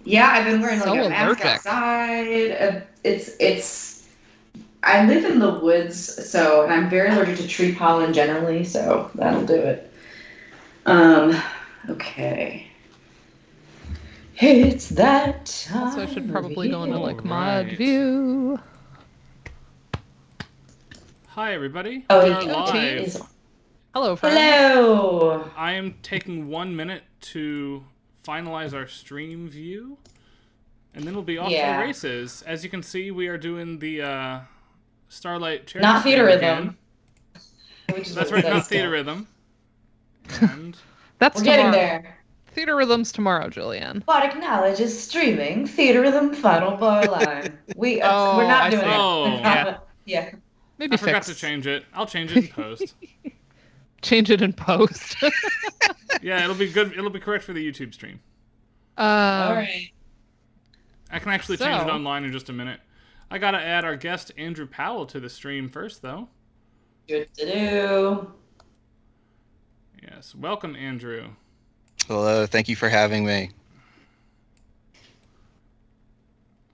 Yeah, I've been wearing So like a mask allergic. outside. I live in the woods, so and I'm very allergic to tree pollen generally, so that'll do it. Um, okay. It's that time. Also, I should probably go into like mod Alright. view. Hi, everybody. Oh, We the are OT is. live. Hello, friends. Hello. I am taking 1 minute to finalize our stream view, and then we'll be off to the races. As you can see, we are doing the Starlight Charity Not theater Stand rhythm. again. That's right, not theater rhythm. And That's We're tomorrow. getting there. Theater rhythms tomorrow, Julianne. Aquatic Knowledge is streaming Theater Rhythm Final Bar Line. We're not doing it. Oh. Yeah. Maybe I forgot to fix. change it. I'll change it in post. Change it in post. Yeah, it'll be good. It'll be correct for the YouTube stream. All right. I can actually change it online in just a minute. I gotta add our guest Andrew Powell to the stream first, though. Good to do. Yes, welcome, Andrew. Hello, thank you for having me.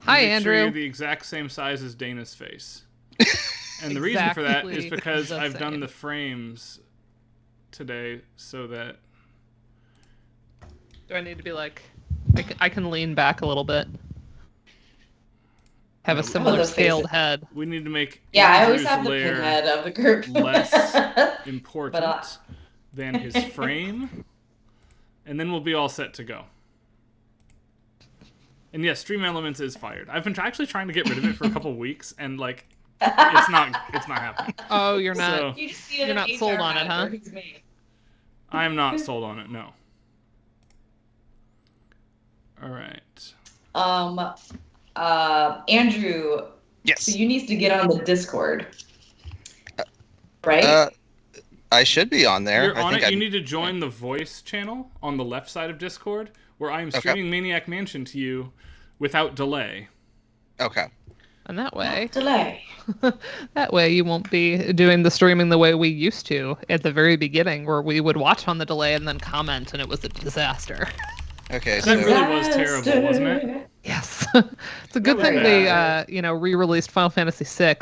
Hi, Make Andrew. Sure you're the exact same size as Dana's face. And the reason for that is because I've done the frames today so that... Do I need to be like... I can lean back a little bit. Have a similar scaled head. We need to make I always Andrew's have the layer pinhead of the group. less important than his frame. And then we'll be all set to go. And yes, Stream Elements is fired. I've been actually trying to get rid of it for a couple weeks, and like, it's not happening. Oh, you're not. So, you're not sold on it, huh? I am not sold on it. No. All right. Andrew. Yes. So you need to get on the Discord, right? I should be on there. You're on it. You need to join the voice channel on the left side of Discord, where I am streaming Maniac Mansion to you without delay. Okay. And that way, delay. You won't be doing the streaming the way we used to at the very beginning, where we would watch on the delay and then comment, and it was a disaster. Okay, that really was terrible, wasn't it? Yes. It's a good thing they, re-released Final Fantasy VI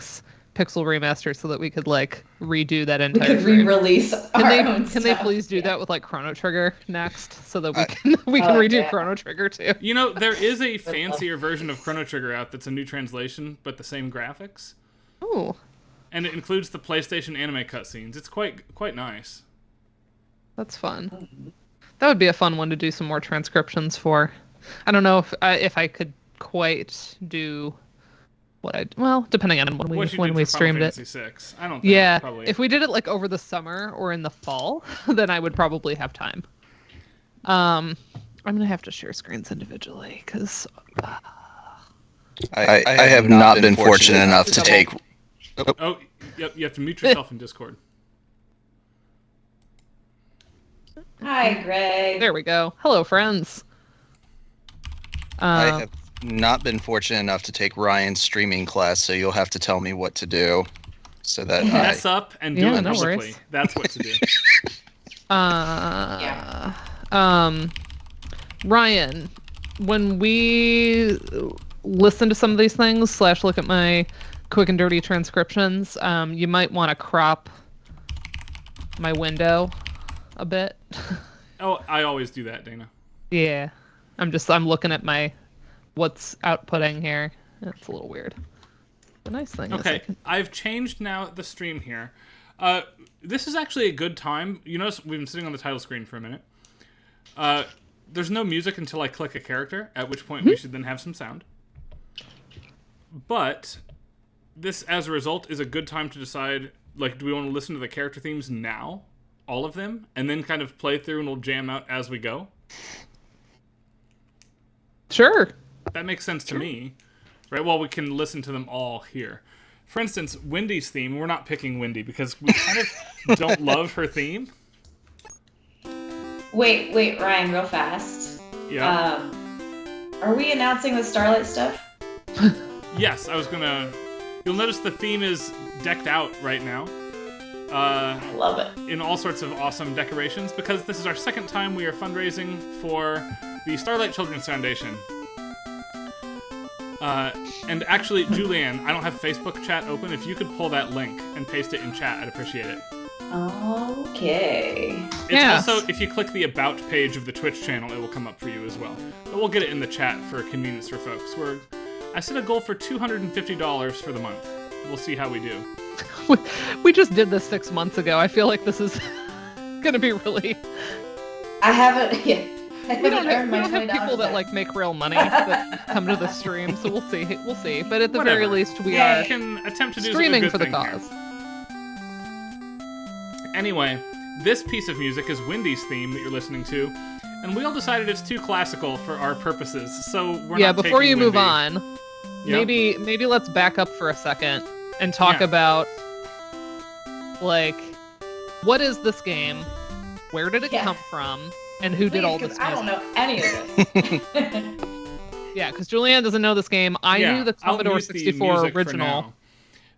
Pixel Remaster so that we could like redo that entire. We could re-release. Can they please do that with like Chrono Trigger next, so that we can redo Chrono Trigger too? You know, there is a fancier version of Chrono Trigger out that's a new translation, but the same graphics. Ooh. And it includes the PlayStation anime cutscenes. It's quite nice. That's fun. That would be a fun one to do some more transcriptions for. I don't know if I could quite do depending on when we streamed it. I don't think probably... if we did it like over the summer or in the fall, then I would probably have time. I'm gonna have to share screens individually because I have not been fortunate enough to take. Oh, yep. You have to mute yourself in Discord. Hi, Greg. There we go. Hello, friends. I have not been fortunate enough to take Ryan's streaming class, so you'll have to tell me what to do, so that mess up and do it publicly. Worries. That's what to do. Ryan, when we listen to some of these things / look at my quick and dirty transcriptions, you might want to crop my window a bit. Oh, I always do that, Dana. Yeah. I'm looking at what's outputting here. It's a little weird. The nice thing is is I've changed now the stream here. This is actually a good time. You notice we've been sitting on the title screen for a minute. There's no music until I click a character, at which point we should then have some sound. But this, as a result, is a good time to decide, like, do we want to listen to the character themes now? All of them? And then kind of play through and we'll jam out as we go? Sure. That makes sense to me. Right? Well, we can listen to them all here. For instance, Wendy's theme, we're not picking Wendy because we kind of don't love her theme. Wait, Ryan, real fast. Yeah. Are we announcing the Starlight stuff? Yes, I was gonna... You'll notice the theme is decked out right now. I love it. In all sorts of awesome decorations, because this is our second time we are fundraising for the Starlight Children's Foundation. And actually, Julianne, I don't have Facebook chat open. If you could pull that link and paste it in chat, I'd appreciate it. Okay. It's also, if you click the About page of the Twitch channel, it will come up for you as well. But we'll get it in the chat for convenience for folks. I set a goal for $250 for the month. We'll see how we do. We just did this 6 months ago. I feel like this is going to be really... I haven't... Yeah. We don't have people that like make real money that come to the stream, so we'll see. We'll see. But at the very least, we are can attempt to do streaming a good for the thing cause. Here. Anyway, this piece of music is Wendy's theme that you're listening to, and we all decided it's too classical for our purposes, so we're not before taking you move Wendy. on, maybe let's back up for a second and talk about like what is this game? Where did it come from? And who did all this music? I don't know any of this. Yeah, because Julianne doesn't know this game. I knew the Commodore 64 original.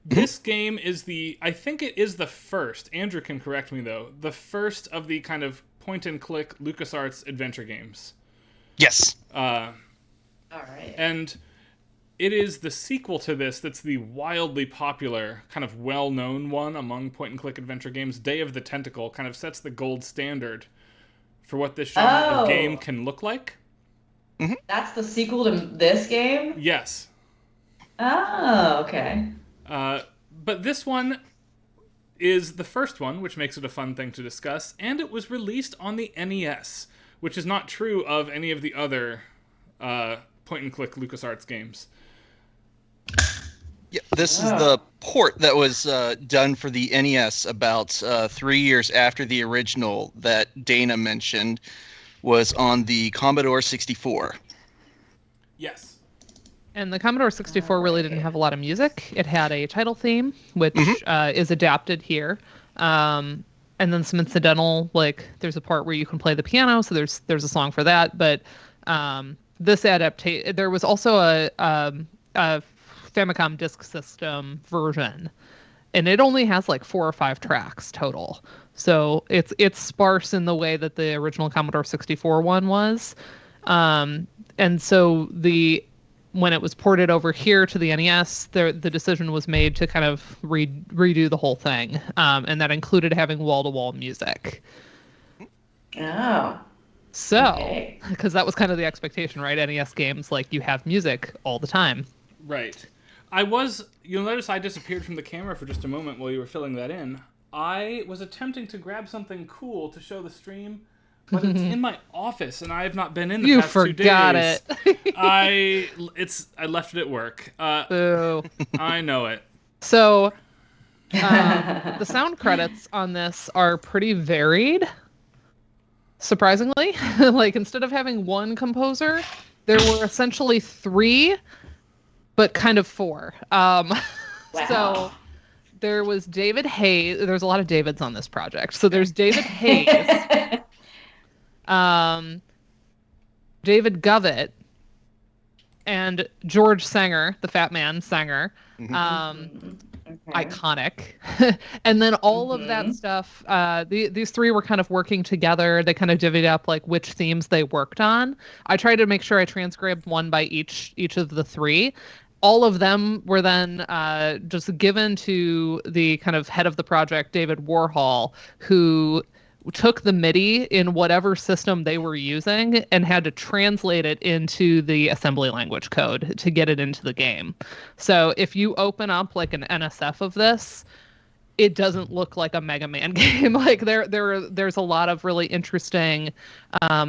This game is I think it is the first, Andrew can correct me though, the first of the kind of point-and-click LucasArts adventure games. Yes. All right. And it is the sequel to this that's the wildly popular, kind of well-known one among point-and-click adventure games. Day of the Tentacle kind of sets the gold standard for what this genre of game can look like. Mm-hmm. That's the sequel to this game? Yes. Oh, okay. But this one is the first one, which makes it a fun thing to discuss, and it was released on the NES, which is not true of any of the other point-and-click LucasArts games. Yeah, this is the port that was done for the NES about 3 years after the original that Dana mentioned was on the Commodore 64. Yes. And the Commodore 64 really didn't have a lot of music. It had a title theme, which is adapted here. And then some incidental, like there's a part where you can play the piano, so there's a song for that. But this adaptation, there was also a Famicom Disk System version, and it only has like 4 or 5 tracks total. So it's sparse in the way that the original Commodore 64 one was. And so when it was ported over here to the NES, the decision was made to kind of redo the whole thing, and that included having wall-to-wall music. Oh. So, because that was kind of the expectation, right? NES games, like, you have music all the time. Right. You'll notice I disappeared from the camera for just a moment while you were filling that in. I was attempting to grab something cool to show the stream, but it's in my office, and I have not been in the past 2 days. You forgot it. I left it at work. Boo. I know it. So, the sound credits on this are pretty varied, surprisingly. Like, instead of having one composer, there were essentially 3, but kind of 4. Wow. So there was David Hayes. There's a lot of Davids on this project. So there's David Hayes, David Govett, and George Sanger, the Fat Man Sanger. Iconic. And then all of that stuff, these 3 were kind of working together. They kind of divvied up like which themes they worked on. I tried to make sure I transcribed one by each of the 3. All of them were then just given to the kind of head of the project, David Warhol, who took the MIDI in whatever system they were using and had to translate it into the assembly language code to get it into the game. So if you open up like an NSF of this, it doesn't look like a Mega Man game. Like there's a lot of really interesting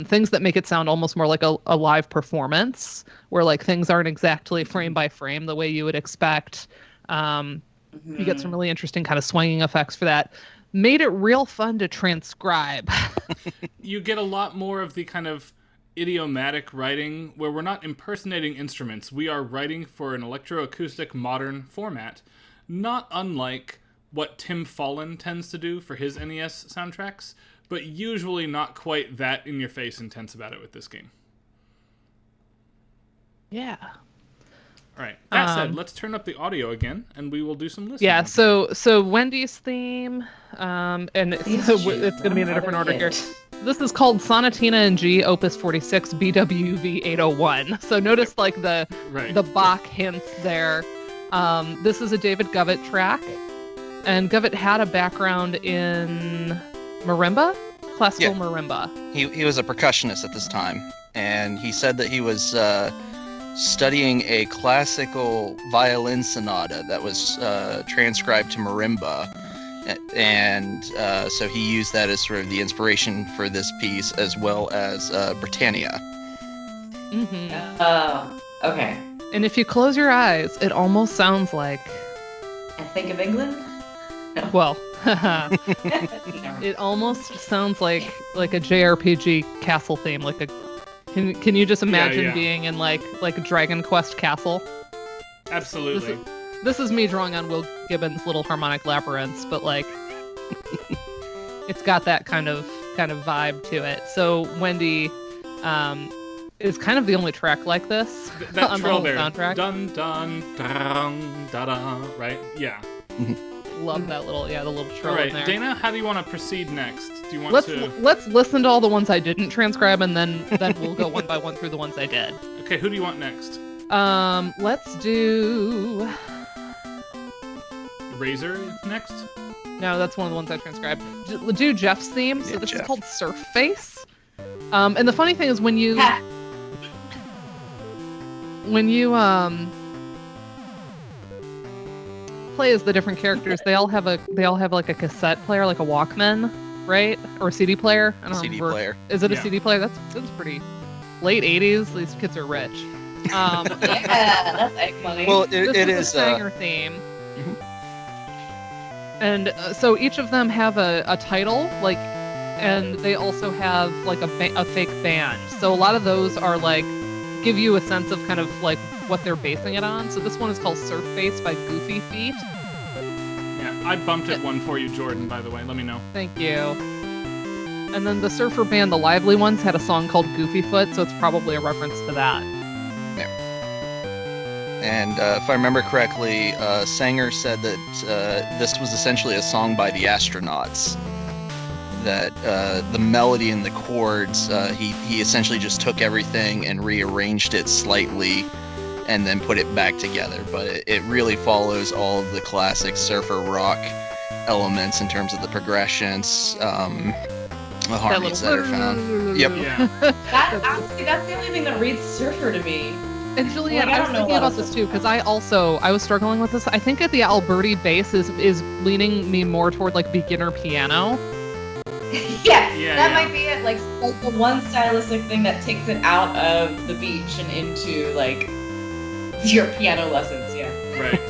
things that make it sound almost more like a live performance, where like things aren't exactly frame by frame the way you would expect. You get some really interesting kind of swinging effects for that. Made it real fun to transcribe. You get a lot more of the kind of idiomatic writing where we're not impersonating instruments. We are writing for an electroacoustic modern format, not unlike what Tim Follin tends to do for his NES soundtracks, but usually not quite that in-your-face intense about it with this game. Yeah. All right. That said, let's turn up the audio again, and we will do some listening. Yeah. So Wendy's theme, and it's going to be in a different order here. This is called Sonatina in G, Opus 46, BWV 801. So notice like the Bach hints there. This is a David Govett track, and Govett had a background in marimba, classical marimba. He was a percussionist at this time, and he said that he was studying a classical violin sonata that was transcribed to marimba, and so he used that as sort of the inspiration for this piece, as well as Britannia. Okay. And if you close your eyes, it almost sounds like... I think of England? No. Well, it almost sounds like a JRPG castle theme, like a... Can you just imagine being in like a Dragon Quest castle? Absolutely. This is me drawing on Will Gibbons' Little Harmonic Labyrinths, but like it's got that kind of vibe to it. So Wendy is kind of the only track like this That on the trill whole there. soundtrack. Dun dun dun da da. Right? Yeah. Love that little the little trill All right, in there. Dana, how do you want to proceed next? Do you want to? Let's listen to all the ones I didn't transcribe, and then we'll go one by one through the ones I did. Okay, who do you want next? Let's do. Razor next. No, that's one of the ones I transcribed. Do Jeff's theme. So this is called Surf Face. And the funny thing is when you play as the different characters, they all have like a cassette player, like a Walkman, right? Or a CD player. I don't CD remember. player. Is it a CD player? That's pretty late 80s. These kids are rich. That's like money. Well, This it is is a Sanger theme. And so each of them have a title, like, and they also have like a fake band. So a lot of those are like give you a sense of kind of like what they're basing it on. So this one is called Surf Face by Goofy Feet. Yeah, I bumped it one for you, Jordan. By the way, let me know. Thank you. And then the surfer band, the Lively Ones, had a song called Goofy Foot, so it's probably a reference to that. And if I remember correctly, Sanger said that this was essentially a song by the Astronauts. That the melody and the chords, he essentially just took everything and rearranged it slightly and then put it back together. But it really follows all of the classic surfer rock elements in terms of the progressions, the harmonies that are found. Yep. Yeah. Honestly, that's the only thing that reads surfer to me. And Julianne, Like, I I was don't know thinking what about else this too, because I was struggling with this. I think that the Alberti bass is leaning me more toward like beginner piano. That might be it. Like the one stylistic thing that takes it out of the beach and into like your piano lessons. Yeah. Right.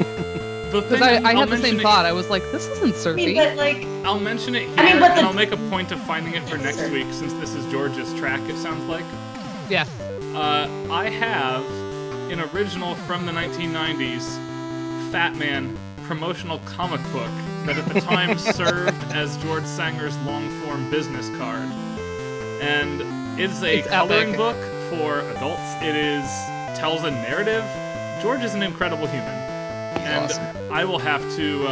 Because I had the same thought. I was like, this isn't I surfy. mean, but like, I'll mention it here, but and I'll make a point of finding it for next week, since this is George's track, it sounds like. Yeah. I have an original from the 1990s Fat Man promotional comic book that at the time served as George Sanger's long-form business card. And it's a coloring epic. book for adults. Tells a narrative. George is an incredible human. And awesome. I will have to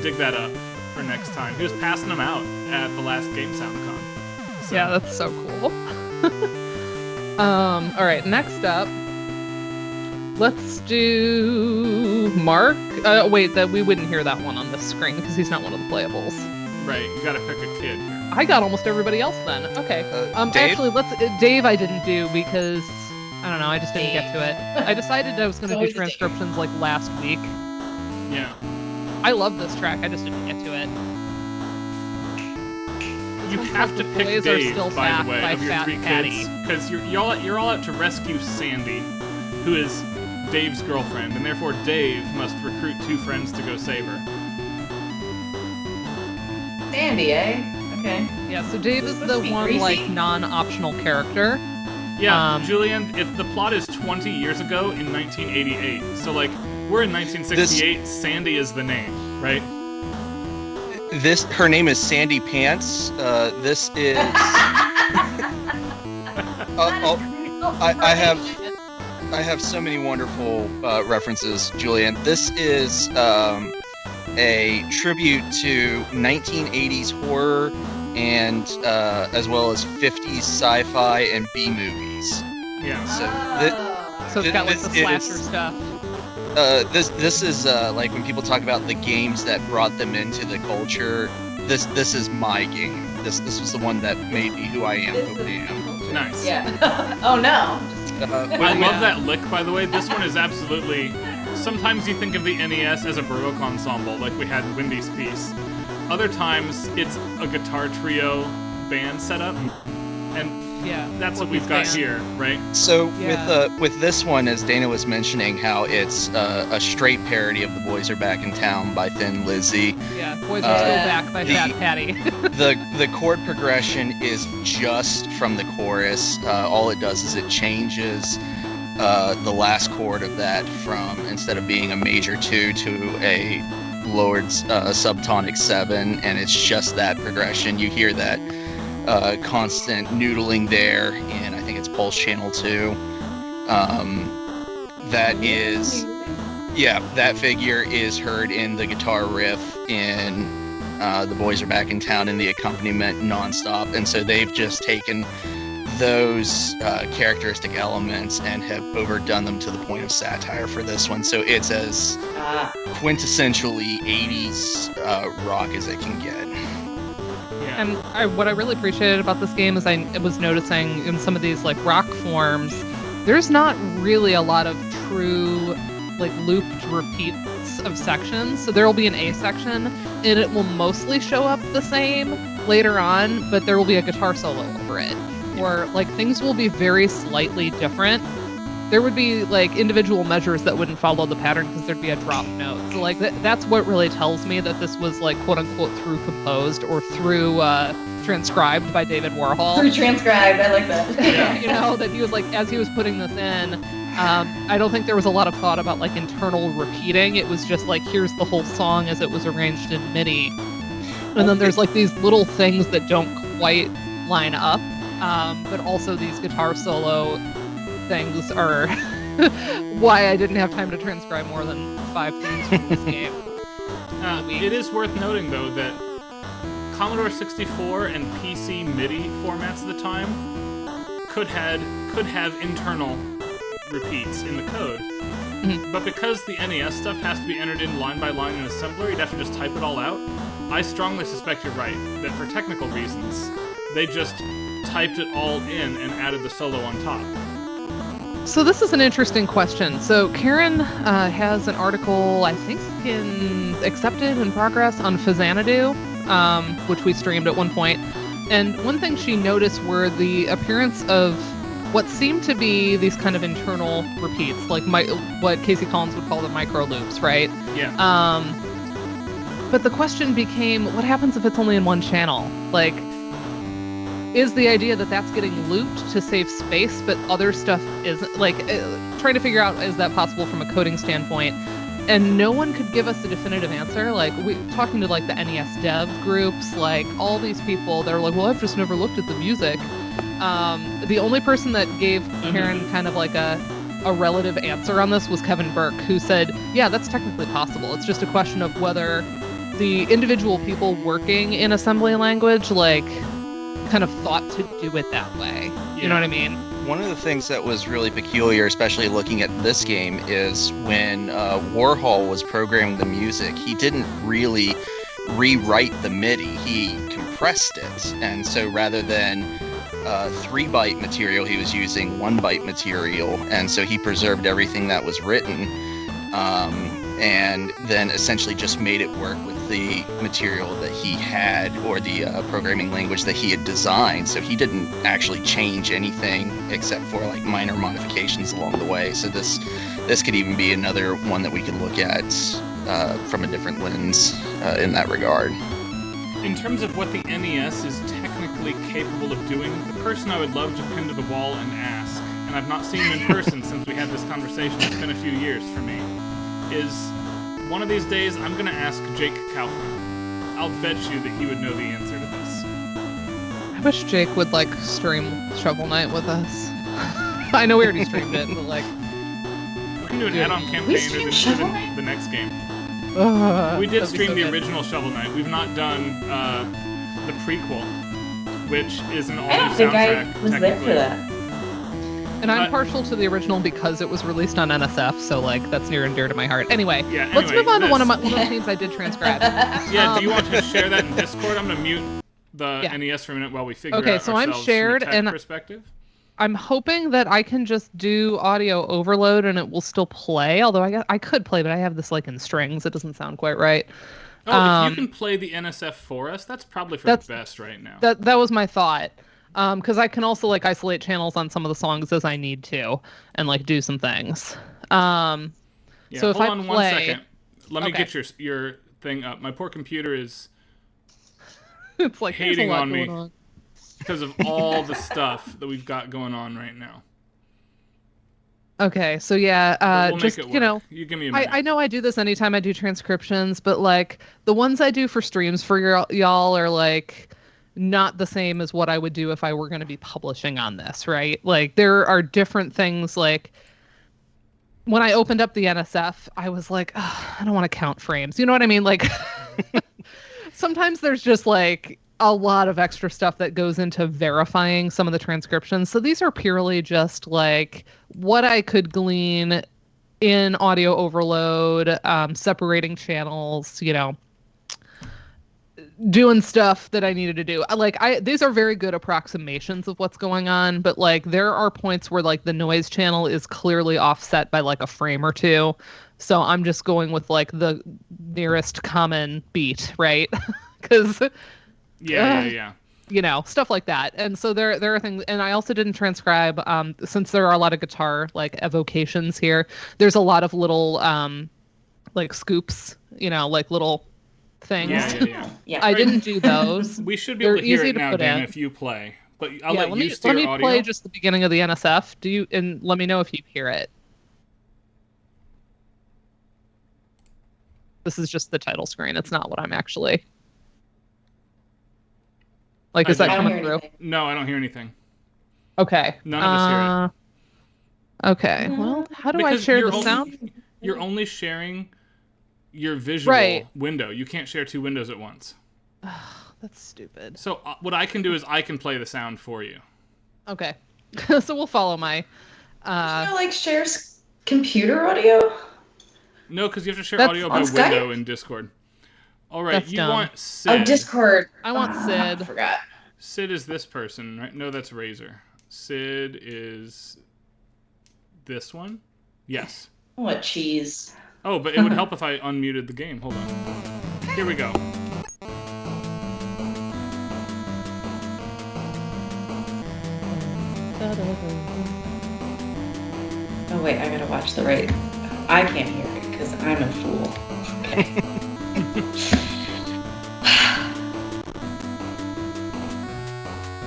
dig that up for next time. He was passing them out at the last Game Sound Con. So. Yeah, that's so cool. All right, next up, let's do Mark. Wait, that we wouldn't hear that one on the screen because he's not one of the playables. Right, you gotta pick a kid here. I got almost everybody else then. Okay. Dave? Actually, Dave I didn't do because I don't know. I just didn't get to it. I decided I was going to do transcriptions like last week. Yeah. I love this track. I just didn't get to it. You have to pick Boys Are Dave, Still by Fat the way, by of your Fat three Patty. kids, because you're all out to rescue Sandy, who is Dave's girlfriend, and therefore Dave must recruit two friends to go save her. Sandy, eh? Okay. Yeah, so Dave is Is this the supposed to be one greasy? like non-optional character. Yeah, Julian, the plot is 20 years ago in 1988. So, like, we're in 1968, Sandy is the name, right? Her name is Sandy Pants. This is. I have. I have so many wonderful references, Julian. This is a tribute to 1980s horror and as well as 50s sci-fi and B movies. Yeah. So it's got like the slasher stuff. This is like when people talk about the games that brought them into the culture. This is my game. This was the one that made me who I am. Who I am. Nice. Yeah. Oh no. I love that lick, by the way. This one is absolutely... Sometimes you think of the NES as a Baroque ensemble, like we had in Windy's piece. Other times, it's a guitar trio band setup, and that's what we've got here, right? So with this one, as Dana was mentioning, how it's a straight parody of "The Boys Are Back in Town" by Thin Lizzy. Yeah, Boys Are Still Back by Fat Patty. The chord progression is just from the chorus. All it does is it changes the last chord of that from, instead of being a major 2 to a lowered subtonic 7, and it's just that progression. You hear that constant noodling there, and I think it's Pulse Channel 2. That figure is heard in the guitar riff in The Boys Are Back in Town, and the accompaniment nonstop, and so they've just taken those characteristic elements and have overdone them to the point of satire for this one. So it's as quintessentially 80s rock as it can get. Yeah. And what I really appreciated about this game is I was noticing in some of these like rock forms, there's not really a lot of true like looped repeats of sections. So there will be an A section and it will mostly show up the same later on, but there will be a guitar solo over it. Or like things will be very slightly different. There would be like individual measures that wouldn't follow the pattern because there'd be a drop note. So like that's what really tells me that this was like quote unquote through composed or through transcribed by David Warhol. Through transcribed, I like that. Yeah. You know, that he was like, as he was putting this in, I don't think there was a lot of thought about like internal repeating. It was just like, here's the whole song as it was arranged in MIDI. And then there's like these little things that don't quite line up. But also these guitar solo things are why I didn't have time to transcribe more than 5 themes from this game. It is worth noting, though, that Commodore 64 and PC MIDI formats at the time could have internal repeats in the code. Mm-hmm. But because the NES stuff has to be entered in line by line in assembler, you'd have to just type it all out. I strongly suspect you're right, that for technical reasons, they just typed it all in and added the solo on top. So this is an interesting question. So Karen has an article, I think, accepted in progress on Phazanadu, which we streamed at one point. And one thing she noticed were the appearance of what seemed to be these kind of internal repeats, like what Casey Collins would call the micro loops, right? Yeah. But the question became, what happens if it's only in one channel? Like, is the idea that that's getting looped to save space, but other stuff isn't? Like, trying to figure out, is that possible from a coding standpoint? And no one could give us a definitive answer. Like, talking to like the NES dev groups, like all these people, they're like, well, I've just never looked at the music. The only person that gave Karen kind of like a relative answer on this was Kevin Burke, who said, yeah, that's technically possible. It's just a question of whether the individual people working in assembly language, like, kind of thought to do it that way. You know what I mean? One of the things that was really peculiar, especially looking at this game, is when Warhol was programming the music, he didn't really rewrite the MIDI. He compressed it. And so rather than 3-byte material, he was using 1-byte material. And so he preserved everything that was written and then essentially just made it work with the material that he had, or the programming language that he had designed. So he didn't actually change anything except for like minor modifications along the way. So this could even be another one that we could look at from a different lens in that regard. In terms of what the NES is technically capable of doing, the person I would love to pin to the wall and ask, and I've not seen him in person since we had this conversation, it's been a few years for me, is one of these days I'm going to ask Jake Kaufman. I'll bet you that he would know the answer to this. I wish Jake would like stream Shovel Knight with us. I know we already streamed it, but like, can do an add-on campaign or the next game. We did stream the original Shovel Knight. We've not done the prequel, which is an all-new soundtrack. I don't think I was there for that. And I'm partial to the original because it was released on NSF, so like that's near and dear to my heart. Anyway, let's move on to one of the things I did transcribe. Yeah, do you want to share that in Discord? I'm gonna mute the NES for a minute while we figure out so I'm shared from a tech perspective. I'm hoping that I can just do audio overload and it will still play. Although I could play, but I have this like in strings. It doesn't sound quite right. Oh, if you can play the NSF for us, that's probably the best right now. That was my thought. Because I can also like isolate channels on some of the songs as I need to, and like do some things. So if hold I on play, 1 second. Let me get your thing up. My poor computer is it's like hating on me because of all the stuff that we've got going on right now. Okay, so yeah, we'll just make it work. You know, you give me a minute. I know I do this anytime I do transcriptions, but like the ones I do for streams for y'all are like not the same as what I would do if I were going to be publishing on this, right? Like there are different things. Like when I opened up the NSF, I was like, I don't want to count frames. You know what I mean? Like sometimes there's just like a lot of extra stuff that goes into verifying some of the transcriptions. So these are purely just like what I could glean in audio overload, separating channels, you know, doing stuff that I needed to do. These are very good approximations of what's going on, but like there are points where like the noise channel is clearly offset by like a frame or two. So I'm just going with like the nearest common beat, right? Because yeah. You know, stuff like that. And so there are things, and I also didn't transcribe since there are a lot of guitar like evocations here. There's a lot of little like scoops, you know, like little things. Yeah. I didn't do those. We should be able to hear it now, Dan, if you play. But I'll let you steer audio. Let me play just the beginning of the NSF. And let me know if you hear it. This is just the title screen. It's not what I'm actually. Like, is that coming through? No, I don't hear anything. Okay. None of us hear it. Okay. Well, how do I share the sound? You're only sharing your visual window. You can't share two windows at once. That's stupid. So what I can do is I can play the sound for you. Okay. So we'll follow my... like shares computer audio? No, because you have to share audio by window in Discord. All right, you want Sid. Oh, Discord. I want Sid. I forgot. Sid is this person, right? No, that's Razor. Sid is this one? Yes. What cheese. Oh, but it would help if I unmuted the game. Hold on. Here we go. Oh, wait, I gotta watch the right. I can't hear it because I'm a fool. Okay.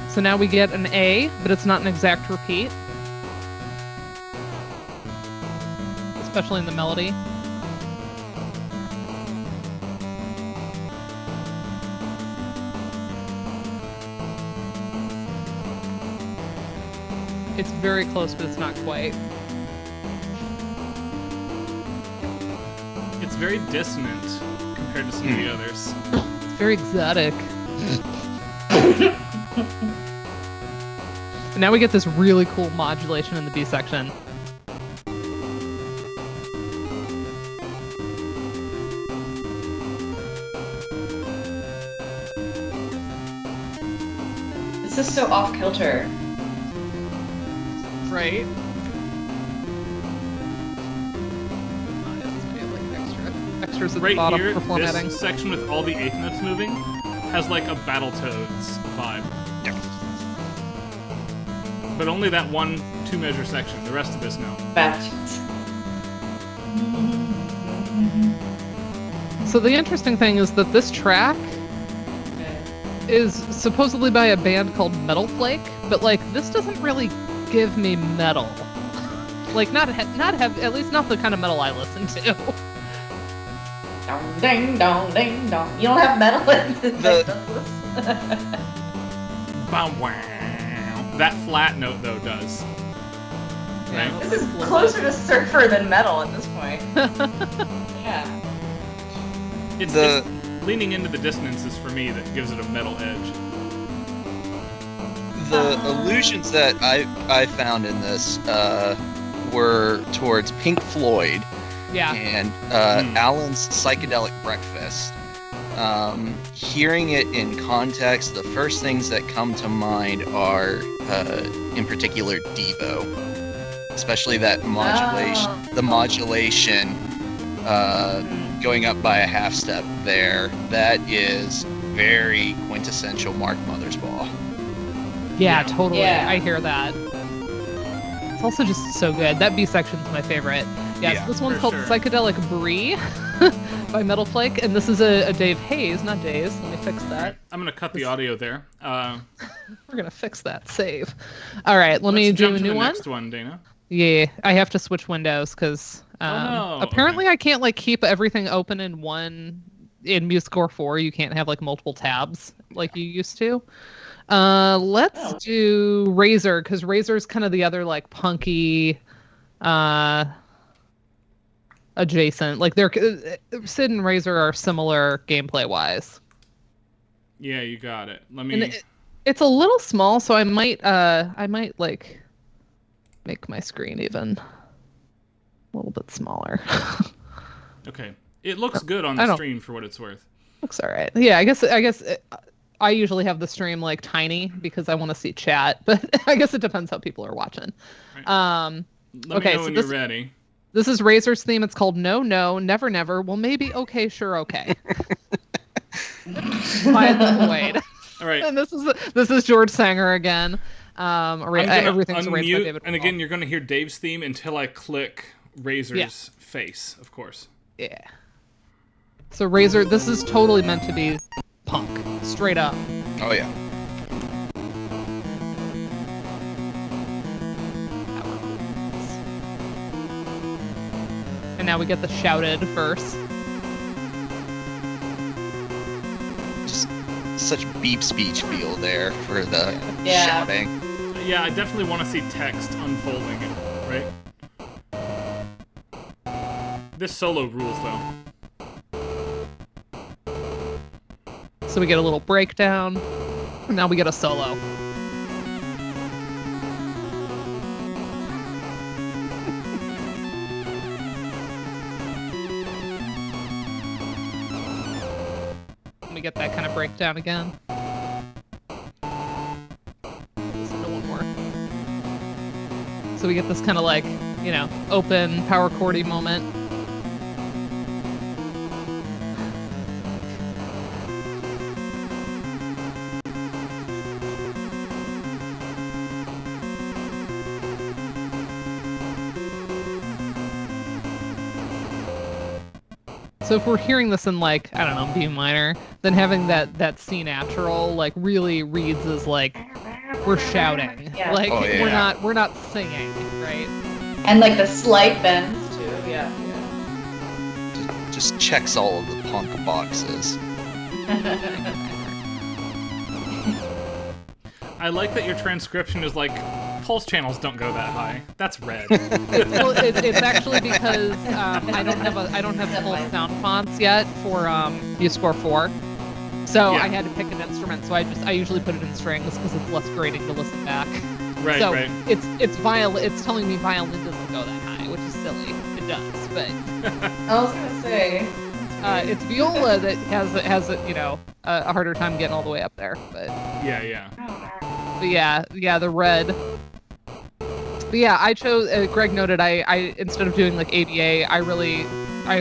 So now we get an A, but it's not an exact repeat. Especially in the melody. It's very close, but it's not quite. It's very dissonant compared to some of the others. It's very exotic. And now we get this really cool modulation in the B section. This is so off kilter. Right? Extras at the bottom here, for formatting. This section with all the eighth notes moving has like a Battletoads vibe. Yeah. But only that one two-measure section. The rest of this, no. Battletoads. So the interesting thing is that this track is supposedly by a band called Metal Flake, but like this doesn't really give me metal. Like not heavy, at least not the kind of metal I listen to. Dong, ding, dong, ding, dong. You don't have metal in this. Bow, wow. That flat note though does. piano. This is closer to surfer than metal at this point. Yeah. It's leaning into the dissonances for me that gives it a metal edge. The allusions that I found in this were towards Pink Floyd and Alan's Psychedelic Breakfast. Hearing it in context, the first things that come to mind are, in particular, Devo. Especially that modulation, the modulation going up by a half step there. That is very quintessential Mark Mothersbaugh. Yeah, totally. Yeah. I hear that. It's also just so good. That B section's my favorite. Yes, Yeah, this one's for called sure. Psychedelic Brie by Metal Flake, and this is a Dave Hayes, not Days. Let me fix that. I'm gonna cut the audio there. We're gonna fix that. Save. All right, let me Let's do jump a to new the one. next one, Dana. Yeah, I have to switch windows because no. apparently Okay. I can't like keep everything open in one. In MuseScore 4, you can't have like multiple tabs like you used to. Let's do Razor, because Razor's kind of the other like punky adjacent. Like they're Sid and Razor are similar gameplay wise. Yeah, you got it. Let And me. it's a little small, so I might like make my screen even a little bit smaller. Okay, it looks good on I the don't- stream for what it's worth. Looks all right. Yeah, I guess I usually have the stream like tiny because I want to see chat, but I guess it depends how people are watching. Right. Let okay, me know so when this- you're ready. This is Razor's theme. It's called No, No, Never, Never. Well, maybe, okay, sure, okay. By the Void. All right. And this is George Sanger again. I'm gonna Everything's arranged by unmute, David. and Paul. again, you're gonna hear Dave's theme until I click Razor's face, of course. Yeah. So Razor, this is totally meant to be punk, straight up. Oh yeah. And now we get the shouted verse. Just such beep speech feel there for the Yeah. shouting. Yeah, I definitely want to see text unfolding it, right? This solo rules, though. So we get a little breakdown. And now we get a solo. We get that kind of breakdown again. Listen to one more. So we get this kind of like, you know, open power chordy moment. So if we're hearing this in like, I don't know, B minor, then having that C natural like really reads as like we're shouting. Yeah. Like Oh, yeah. we're not singing, right? And like the slight bends too. Yeah. Just checks all of the punk boxes. I like that your transcription is like, pulse channels don't go that high. That's red. Well, it's actually because I don't have full sound fonts yet for MuseScore 4. So Yeah. I had to pick an instrument. So I usually put it in strings because it's less grating to listen back. Right, so right. it's violin. It's telling me violin doesn't go that high, which is silly. It does, but I was gonna say. it's viola that has you know a harder time getting all the way up there. But Yeah. yeah, the red. But yeah, I chose. Greg noted I instead of doing like ABA, I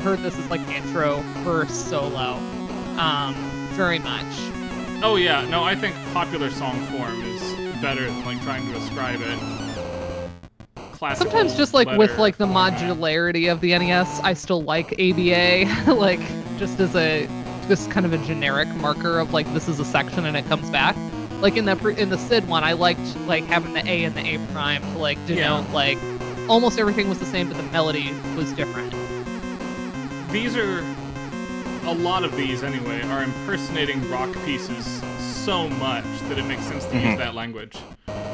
heard this as like intro verse solo, very much. Oh yeah, no, I think popular song form is better than like trying to ascribe it. Classical Sometimes just like with letter like the format. modularity of the NES, I still like ABA, like just as this kind of a generic marker of like this is a section and it comes back. Like in the Sid one, I liked like having the A and the A prime to like denote like almost everything was the same, but the melody was different. These are a lot of these anyway are impersonating rock pieces so much that it makes sense to use that language.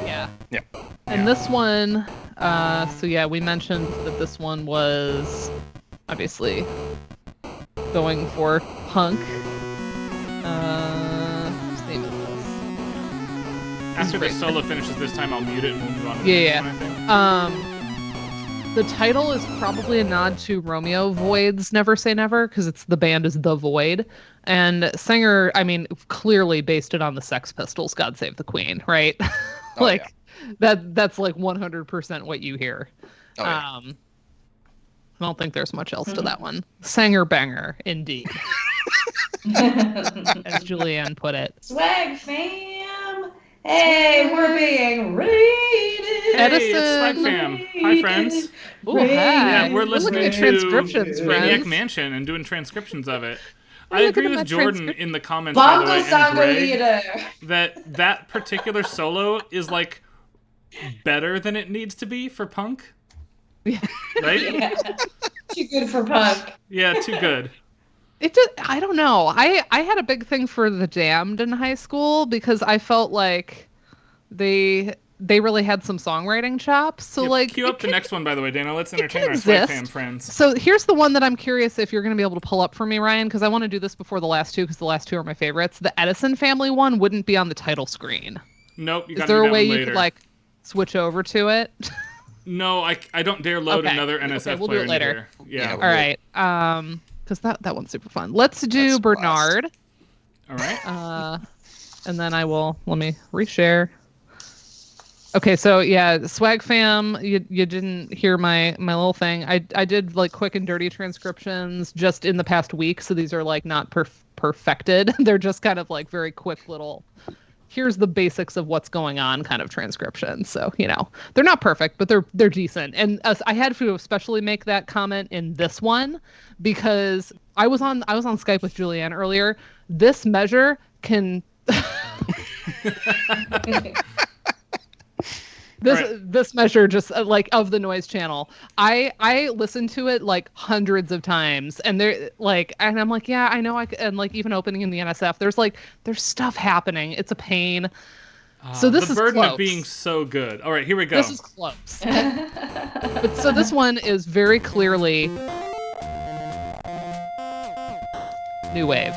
Yeah. Yeah. And this one, So yeah, we mentioned that this one was obviously going for punk. Whose name is this? After the solo finishes this time, I'll mute it and we'll move on to the Yeah, next one, yeah. I think. The title is probably a nod to Romeo Void's Never Say Never, because the band is The Void. And Sanger, I mean, clearly based it on the Sex Pistols' God Save the Queen, right? Oh, like, that's like 100% what you hear. Oh, yeah. I don't think there's much else to that one. Sanger banger, indeed. As Julianne put it. Swag fam! Hey, we're being raided! Hey, it's Swag Fam. Hi, friends. Ooh, hi. Yeah, we're listening at to transcriptions, Maniac friends. Mansion and doing transcriptions of it. We're I agree looking at with that Jordan in the comments, by the way, Bongo and Songo Greg, Leader! that particular solo is, like, better than it needs to be for punk. Yeah. Right? Yeah. Too good for punk. Yeah, too good. I don't know. I had a big thing for The Damned in high school because I felt like they really had some songwriting chops. So Yep, like cue up the next one, by the way, Dana. Let's entertain can our Swag exist. Fam friends. So here's the one that I'm curious if you're going to be able to pull up for me, Ryan, because I want to do this before the last two because the last two are my favorites. The Edison Family one wouldn't be on the title screen. Nope, you Is got to there do a that way one you later. could like switch over to it? No, I don't dare load Okay. another NSF Okay, we'll do player it later. into here. Yeah. All right. Because that one's super fun. Let's do That's a blast. Bernard. All right. And then let me reshare. Okay, so yeah, Swag Fam, you didn't hear my little thing. I did like quick and dirty transcriptions just in the past week, so these are like not perfected. They're just kind of like very quick little, here's the basics of what's going on kind of transcriptions. So, they're not perfect, but they're decent. And I had to especially make that comment in this one because I was on Skype with Julianne earlier. This measure can This measure just like of the noise channel. I listened to it like hundreds of times, and I'm like, yeah, I know. And like even opening in the NSF, there's stuff happening. It's a pain. So this the is burden close. of being so good. All right, here we go. This is close. But so this one is very clearly new wave.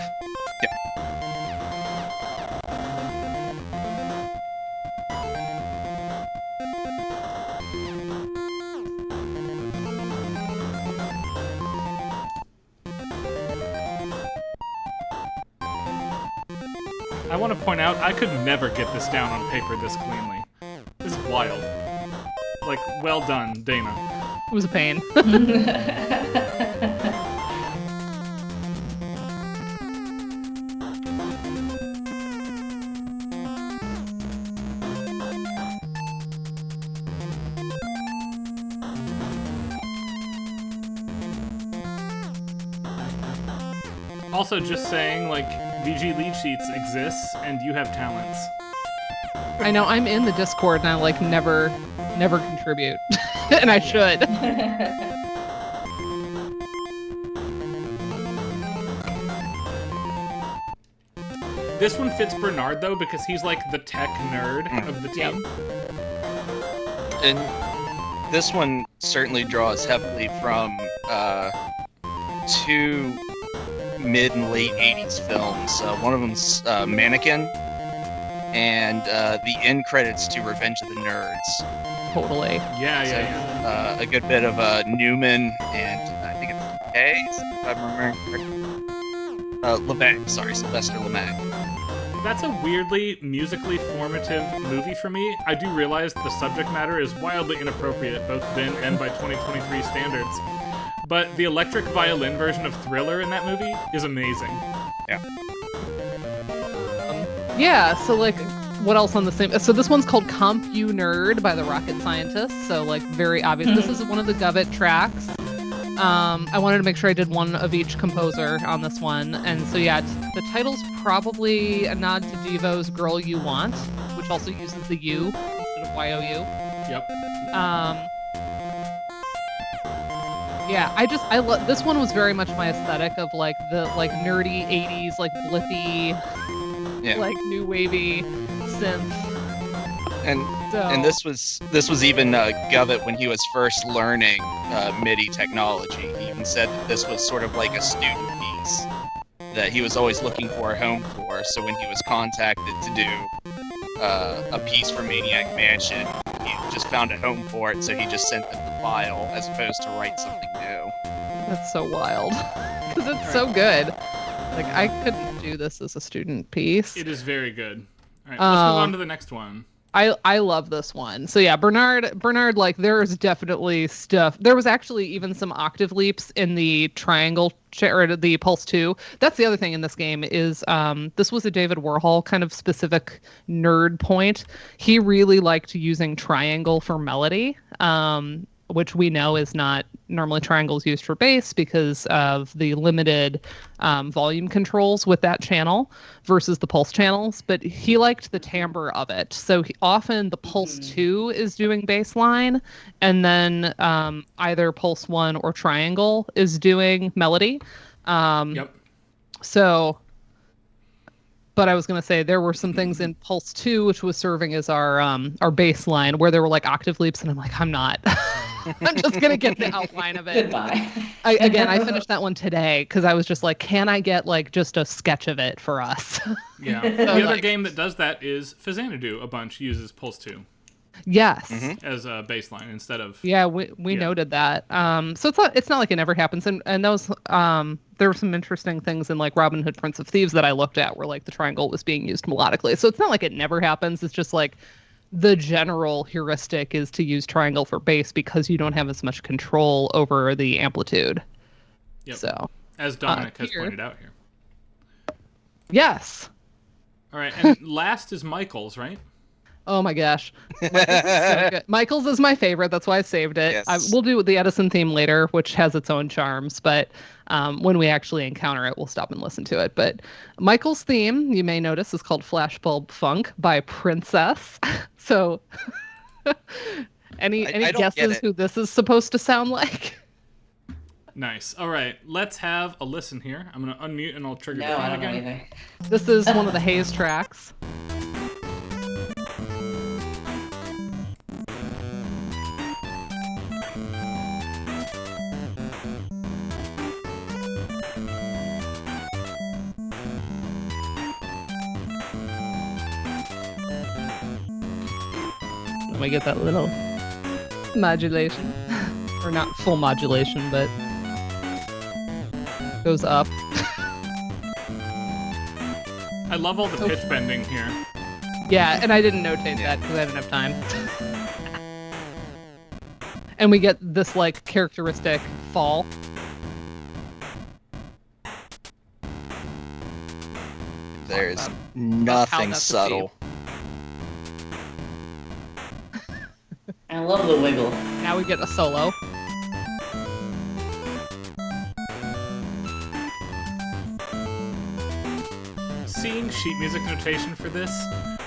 I want to point out, I could never get this down on paper this cleanly. This is wild. Like, well done, Dana. It was a pain. Also, just saying, like, VG lead sheets exists, and you have talents. I know I'm in the Discord and I like never contribute. And I should. This one fits Bernard, though, because he's like the tech nerd of the team. And this one certainly draws heavily from two mid and late 80s films. One of them's Mannequin, and the end credits to Revenge of the Nerds. Totally. Yeah. A good bit of Newman, and I think it's Hayes, if I'm remembering correctly. LeMay, sorry, Sylvester LeMay. That's a weirdly musically formative movie for me. I do realize the subject matter is wildly inappropriate, both then and by 2023 standards. But the electric violin version of Thriller in that movie is amazing. Yeah, so like, what else on the same? So this one's called Compu Nerd by the Rocket Scientists. So like, very obvious. This is one of the Govett tracks. I wanted to make sure I did one of each composer on this one. And so yeah, the title's probably a nod to Devo's Girl You Want, which also uses the U instead of Y-O-U. Yep. Yeah, I love this one was very much my aesthetic of like the like nerdy 80s like blippy like new wavy synth. And this was even Govett when he was first learning MIDI technology. He even said that this was sort of like a student piece that he was always looking for a home for. So when he was contacted to do a piece for Maniac Mansion, he just found a home for it. So he just sent them the file as opposed to write something new. That's so wild because it's so good. Like I couldn't do this as a student piece. It is very good. All right, let's move on to the next one. I love this one. So yeah, Bernard, like there's definitely stuff. There was actually even some octave leaps in the triangle or the Pulse 2. That's the other thing in this game is this was a David Warhol kind of specific nerd point. He really liked using triangle for melody, which we know is not normally triangles used for bass because of the limited volume controls with that channel versus the Pulse channels. But he liked the timbre of it. So often the Pulse 2 is doing bass line, and then either Pulse 1 or triangle is doing melody. Yep. So, but I was going to say there were some things in Pulse 2, which was serving as our bass line, where there were like octave leaps, and I'm like, I'm not. I'm just going to get the outline of it. Goodbye. I finished that one today because I was just like, can I get like just a sketch of it for us? Yeah. The other game that does that is Fazanadu a bunch uses Pulse 2. Yes. As a bass line instead of... Yeah, we noted that. So it's not like it never happens. And those there were some interesting things in like Robin Hood Prince of Thieves that I looked at where like the triangle was being used melodically. So it's not like it never happens. It's just like the general heuristic is to use triangle for bass because you don't have as much control over the amplitude. Yep. So as Dominic has pointed out here. Yes. All right, and last is Michael's, right? Oh my gosh. So good. Michael's is my favorite. That's why I saved it. Yes. We'll do the Edison theme later, which has its own charms. But when we actually encounter it, we'll stop and listen to it. But Michael's theme, you may notice, is called Flashbulb Funk by Princess. So any guesses who this is supposed to sound like? Nice. All right, let's have a listen here. I'm going to unmute and I'll trigger the No, I theme don't know again. anything. This is one of the Haze tracks. We get that little modulation, or not full modulation, but goes up. I love all the pitch bending here. Yeah, and I didn't notate that because I didn't have time. And we get this like characteristic fall. There's nothing subtle. I love the wiggle. Now we get a solo. Seeing sheet music notation for this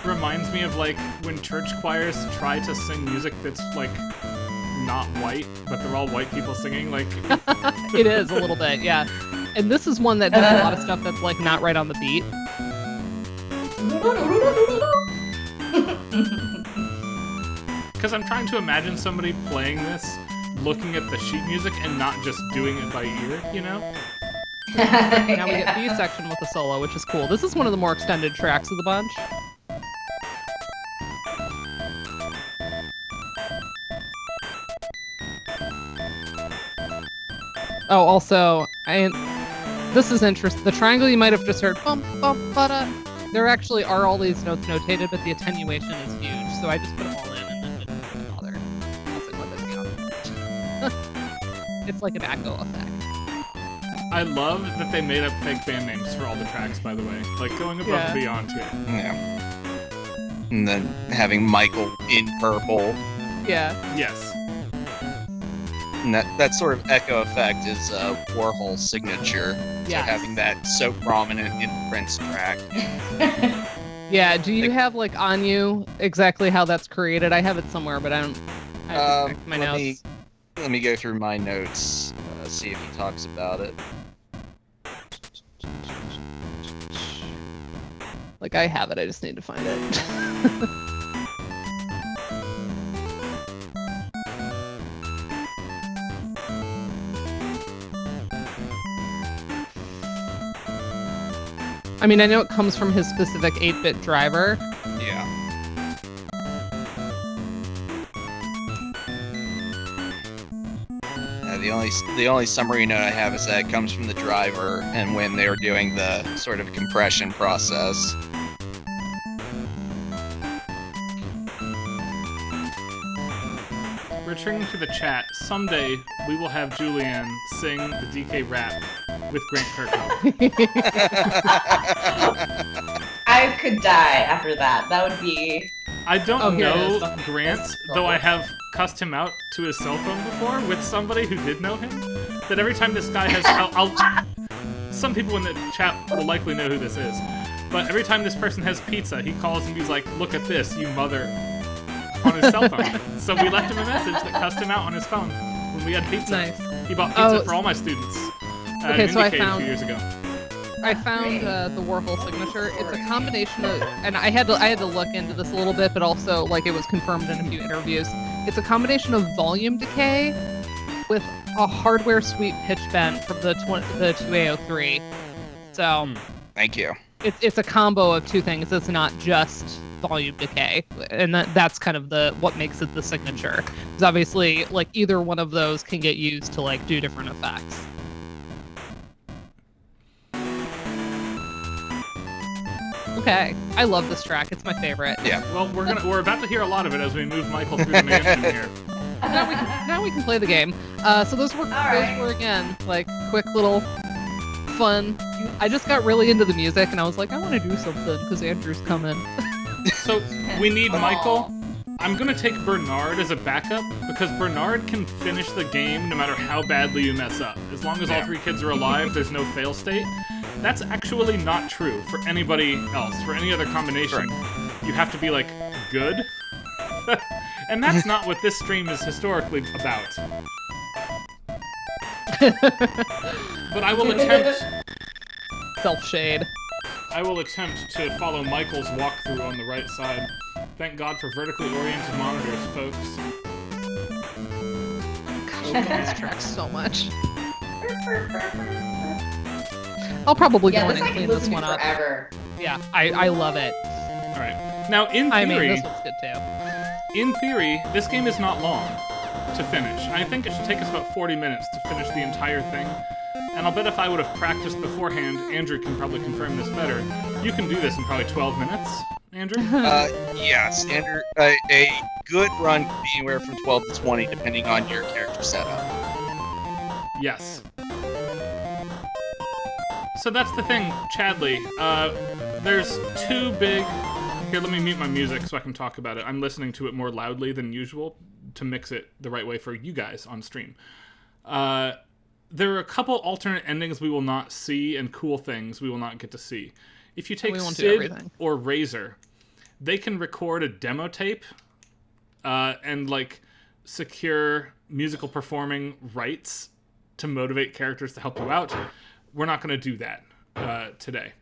reminds me of like when church choirs try to sing music that's like not white, but they're all white people singing. Like It is a little bit, yeah. And this is one that does a lot of stuff that's like not right on the beat. Because I'm trying to imagine somebody playing this, looking at the sheet music and not just doing it by ear, you know? Now we get B section with the solo, which is cool. This is one of the more extended tracks of the bunch. Oh, also, this is interesting. The triangle you might have just heard, bum, bum, ba-da. There actually are all these notes notated, but the attenuation is huge, so I just put them all in and then didn't bother messing with it beyond. It's like an echo effect. I love that they made up fake band names for all the tracks, by the way. Like, going above and beyond here. Yeah. And then having Michael in purple. Yeah. Yes. And that sort of echo effect is Warhol's signature. So Yes. having that so prominent in the Prince track. Yeah, do you have, like, on you exactly how that's created? I have it somewhere, but I haven't checked my notes. Let me go through my notes, see if he talks about it. Like, I have it, I just need to find it. I mean, I know it comes from his specific 8-bit driver. Yeah. The only summary note I have is that it comes from the driver, and when they were doing the sort of compression process. Returning to the chat, someday we will have Julianne sing the DK rap with Grant Kirkhope. I could die after that. That would be... I don't here it know is. Grant, though I have cussed him out to his cell phone before with somebody who did know him. That every time this guy has... some people in the chat will likely know who this is. But every time this person has pizza, he calls and he's like, "Look at this, you mother," on his cell phone. So we left him a message that cussed him out on his phone when we had pizza. Nice. He bought pizza for all my students at Okay, an so I Indiecade found- a few years ago. I found the Warhol signature. It's a combination of, and I had to look into this a little bit, but also like it was confirmed in a few interviews. It's a combination of volume decay with a hardware sweep pitch bend from the 2A03. So Thank you. it's a combo of two things. It's not just volume decay, and that's kind of what makes it the signature. Because obviously, like either one of those can get used to like do different effects. Okay, I love this track. It's my favorite. Yeah. Well, we're about to hear a lot of it as we move Michael through the mansion here. Now we can play the game. So those were again like quick little fun. I just got really into the music and I was like, I want to do something because Andrew's coming. So we need Michael. I'm gonna take Bernard as a backup because Bernard can finish the game no matter how badly you mess up. As long as all three kids are alive, there's no fail state. That's actually not true for anybody else. For any other combination, you have to be like good. And that's not what this stream is historically about. But I will attempt Self-shade. I will attempt to follow Michael's walkthrough on the right side. Thank God for vertically oriented monitors, folks. Gosh, I love this track so much. I'll probably go in this and I clean can this listen one to up. forever. Yeah, I love it. Alright. Now, in I mean, theory, this one's good too. in theory, this game is not long to finish. I think it should take us about 40 minutes to finish the entire thing. And I'll bet if I would have practiced beforehand, Andrew can probably confirm this better. You can do this in probably 12 minutes, Andrew? Yes, Andrew. A good run could be anywhere from 12 to 20, depending on your character setup. Yes. So that's the thing, Chadley. There's two big... Here, let me mute my music so I can talk about it. I'm listening to it more loudly than usual to mix it the right way for you guys on stream. There are a couple alternate endings we will not see and cool things we will not get to see. If you take Sid or Razor, they can record a demo tape and like secure musical performing rights to motivate characters to help you out. We're not going to do that today.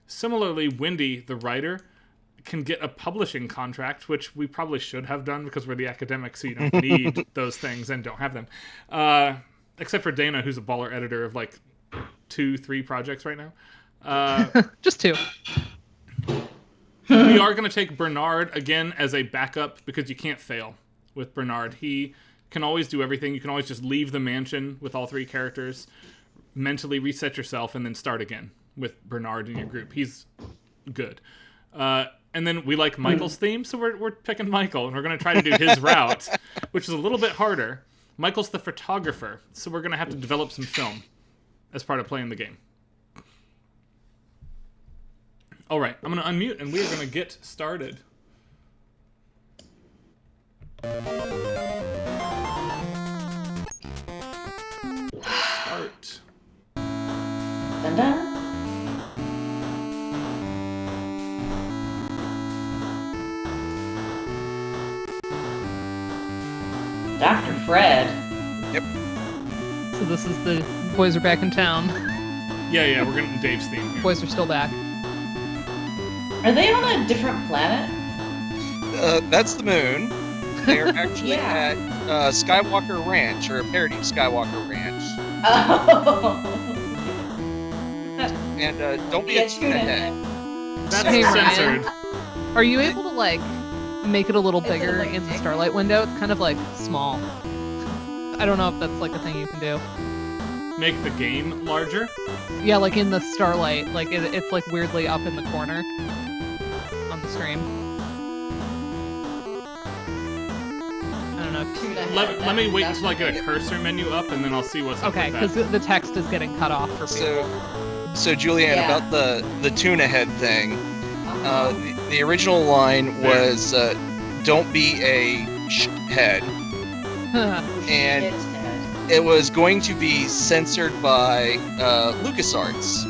Similarly, Wendy, the writer, can get a publishing contract, which we probably should have done because we're the academics, so you don't need those things and don't have them. Except for Dana, who's a baller editor of like 2-3 projects right now. Just 2. We are going to take Bernard again as a backup because you can't fail with Bernard. He can always do everything. You can always just leave the mansion with all 3 characters, mentally reset yourself, and then start again with Bernard in your group. He's good. And then we like Michael's theme, so we're picking Michael, and we're going to try to do his route, which is a little bit harder. Michael's the photographer, so we're going to have to develop some film as part of playing the game. All right, I'm going to unmute, and we are going to get started. Start. Dun-dun. Dr. Fred. Yep. So this is the boys are back in town. Yeah, we're getting Dave's theme here. Boys are still back. Are they on a different planet? That's the moon. They're actually at Skywalker Ranch, or a parody of Skywalker Ranch. Oh. and don't be Yeah, a tuna head. That's Hey, Ryan. censored. Are you able to like make it a little Is it, bigger like, in the thick? starlight window? It's kind of like small. I don't know if that's like a thing you can do. Make the game larger. Yeah, like in the starlight, like it's like weirdly up in the corner on the stream. I don't know. Tuna head. Let me wait That's until I get a big. cursor menu up, and then I'll see what's up Okay, with because that. the text is getting cut off for people. So Julianne, Yeah. about the tuna head thing. Uh-huh. The original line was, "Don't be a head," and It's head. it was going to be censored by LucasArts.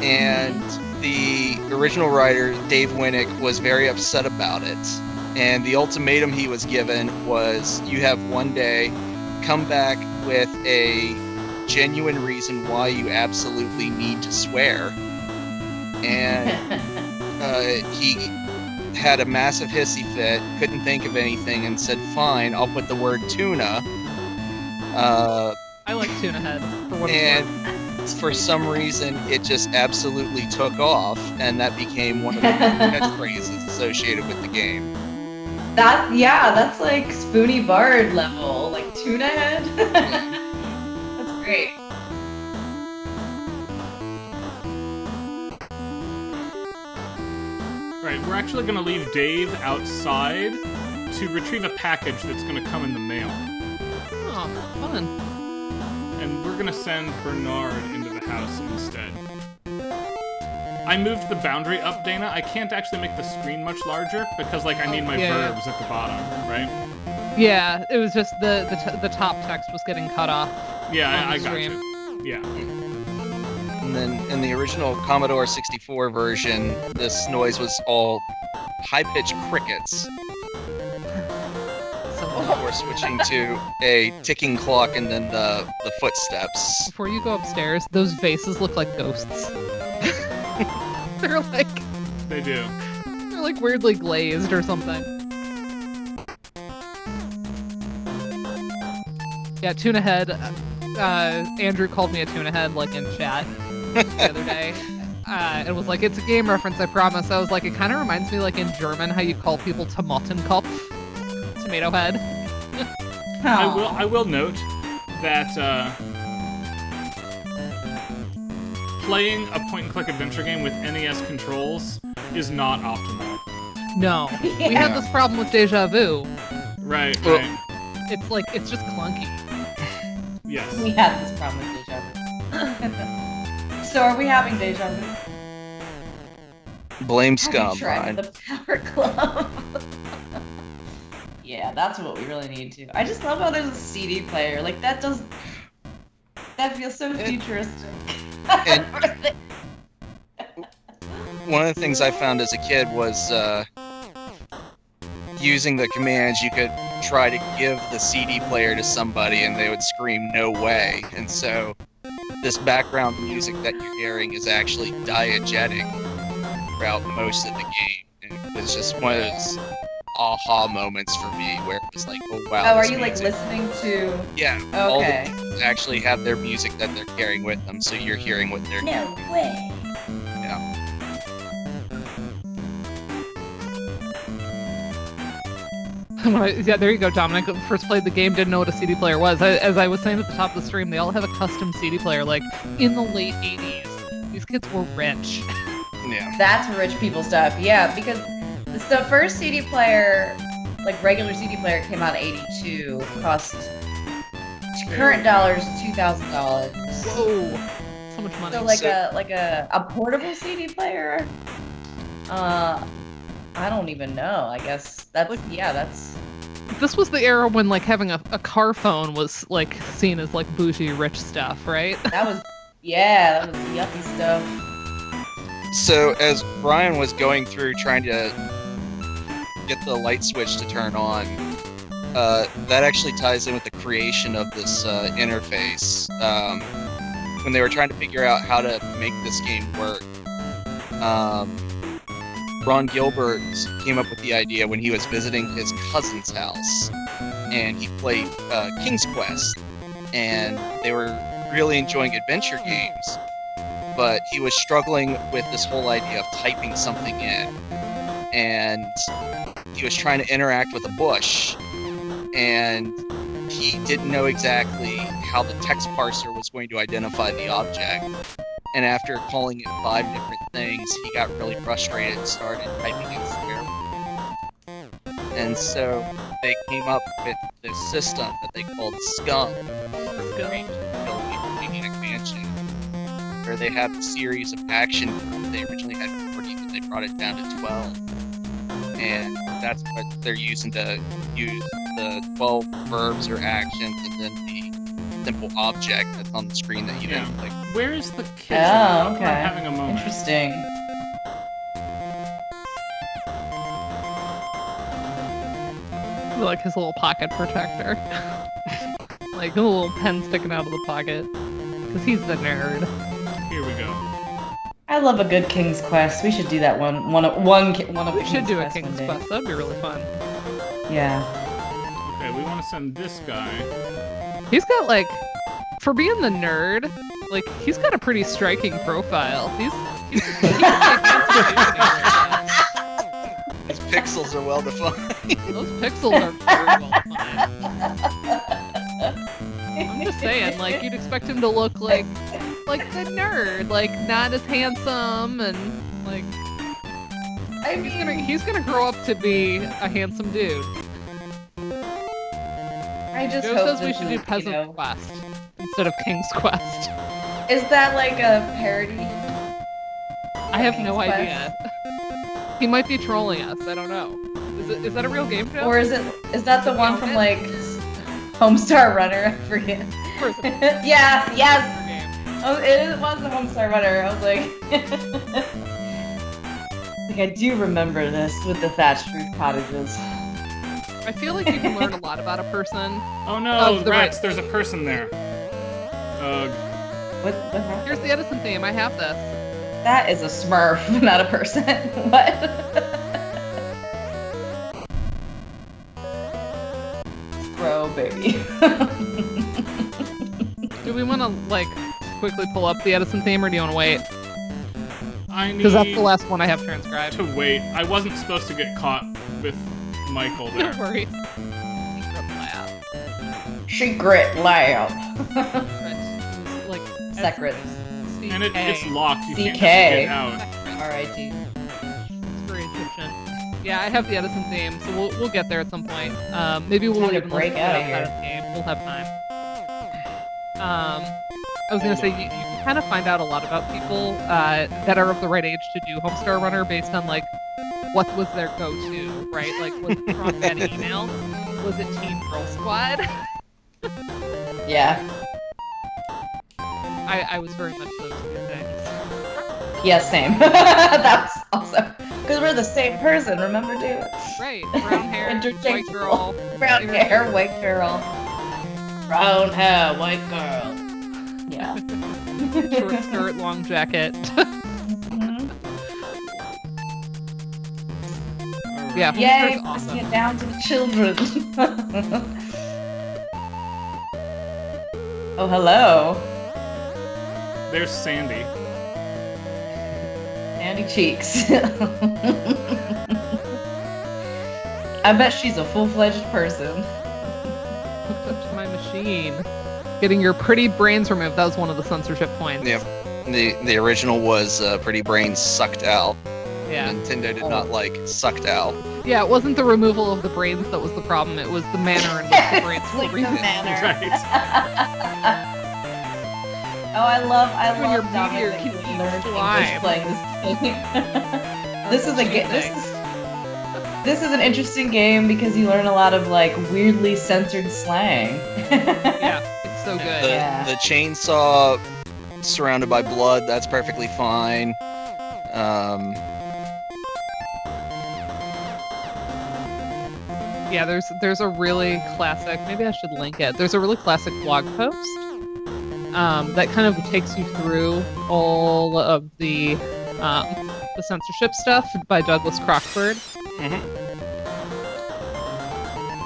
And the original writer, Dave Winnick, was very upset about it. And the ultimatum he was given was, you have one day, come back with a genuine reason why you absolutely need to swear. And he had a massive hissy fit, couldn't think of anything, and said, fine, I'll put the word tuna. I like tuna head for what it's And worth. for some reason, it just absolutely took off, and that became one of the catchphrases associated with the game. That's like Spoony Bard level, like tuna head. That's great. Right, we're actually going to leave Dave outside to retrieve a package that's going to come in the mail. Oh, fun. And we're going to send Bernard into the house instead. I moved the boundary up, Dana. I can't actually make the screen much larger because, like, I need my Yeah. verbs at the bottom, right? Yeah, it was just the top text was getting cut off. Yeah, On the I got stream. you. Yeah. And then in the original Commodore 64 version, this noise was all high-pitched crickets So before switching to a ticking clock and then the footsteps. before you go upstairs, those vases look like ghosts. they're They do. like weirdly glazed or something. Yeah, tuna head. Andrew called me a tuna head like in chat the other day. And was like, it's a game reference, I promise. I was like, it kind of reminds me like in German how you call people Tomatenkopf, tomato head. I will note that playing a point-and-click adventure game with NES controls is not optimal. No, we Yeah. had this problem with Deja Vu. Right, Well- right. It's like it's just clunky. Yes. We had this problem with deja vu. So are we having deja vu? Blame Have you scum. tried Ryan. the Power Glove? Yeah, that's what we really need to. I just love how there's a CD player. Like that feels so futuristic. And one of the things I found as a kid was using the commands. You could try to give the CD player to somebody and they would scream no way. And so this background music that you're hearing is actually diegetic throughout most of the game. And it was just one of those aha moments for me where it was like, oh wow. Oh, are this you like music- listening to? Yeah, all the Okay. pieces actually have their music that they're carrying with them, so you're hearing what they're No way. Yeah. Yeah, there you go, Dominic. First played the game, didn't know what a CD player was. As I was saying at the top of the stream, they all have a custom CD player, like, in the late 80s. These kids were rich. Yeah. That's rich people stuff. Yeah, because the first CD player, like regular CD player, came out in '82. Cost current dollars $2,000. Whoa. So much money. So like a portable CD player. I don't even know. I guess that's that's This was the era when, like, having a car phone was, like, seen as, like, bougie rich stuff, right? that was yucky stuff. So as Brian was going through trying to get the light switch to turn on, that actually ties in with the creation of this interface. When they were trying to figure out how to make this game work, Ron Gilbert came up with the idea when he was visiting his cousin's house, and he played King's Quest, and they were really enjoying adventure games. but he was struggling with this whole idea of typing something in, and he was trying to interact with a bush, and he didn't know exactly how the text parser was going to identify the object. And after calling it 5 different things, he got really frustrated and started typing in square. And so they came up with this system that they called SCUM, Strange Utility Maniac Mansion, where they have a series of action. They originally had 40, but they brought it down to 12. And that's what they're using to use the 12 verbs or actions and then the simple object that's on the screen that you didn't click. Where is the kitchen? Oh, okay. I'm having a moment. Interesting. Like his little pocket protector. Like a little pen sticking out of the pocket. Because he's the nerd. Here we go. I love a good King's Quest. We should do that one of We should do a Quest King's one day. Quest. That'd be really fun. Yeah. Okay, we want to send this guy. He's got like, for being the nerd, like he's got a pretty striking profile. He's His pixels are well defined. those pixels are very well defined. I'm just saying, like you'd expect him to look like the nerd, like not as handsome and like. I mean, He's gonna grow up to be a handsome dude. I just Joe hope says we this should do is, Peasant Quest instead of King's Quest. Is that like a parody? I have no King's idea. He might be trolling us. I don't know. Is that a real game show? Or is that the one from like Homestar Runner? I forget. Or is it Yeah, yes. a game? Oh, it was the Homestar Runner. I was like, like I do remember this with the thatched roof cottages. I feel like you can learn a lot about a person. Oh no, Oh, the rats! right- There's a person there. What happened? Here's the Edison theme. I have this. That is a Smurf, not a person. What? Throw, baby. Do we want to like quickly pull up the Edison theme, or do you want to wait? I need Because that's the last one I have transcribed. to wait. I wasn't supposed to get caught with Michael there. Don't worry. Secret lab. Like Secret. And it's locked. You can't just CK. get out. R.I.T. It's very Egyptian. Yeah, I have the Edison theme, so we'll get there at some point. Maybe we'll Time to even break listen to outta it outside here. of the game. We'll have time. I was gonna say you can kind of find out a lot about people that are of the right age to do Homestar Runner based on like what was their go-to, right? Like was it from that email? Was it Teen Girl Squad? Yeah. I was very much those two things. Yeah, same. That's awesome. Because we're the same person, remember, dude? Right, brown hair, white Interchangeable. girl. Brown hair, white girl. Brown hair, white girl. Yeah. Short skirt, long jacket. Mhm. Yeah, Yay, Homester's pressing awesome. it down to the children. Oh, hello. There's Sandy. Sandy Cheeks. I bet she's a full-fledged person. Hooked up to my machine. Getting your pretty brains removed. That was one of the censorship points. Yep. The original was Pretty Brains Sucked Out. Yeah. Nintendo did not like Sucked Out. Yeah, it wasn't the removal of the brains that was the problem. It was the manner in which the brains were Like the removed. manner. Right. Oh, I love When your Dominic meteor that can he eat learned slime. English playing this game. This is a Amazing. this is an interesting game because you learn a lot of like weirdly censored slang. Yeah, it's so good. Yeah. The chainsaw surrounded by blood, that's perfectly fine. Yeah, there's a really classic. Maybe I should link it. There's a really classic blog post that kind of takes you through all of the censorship stuff by Douglas Crockford,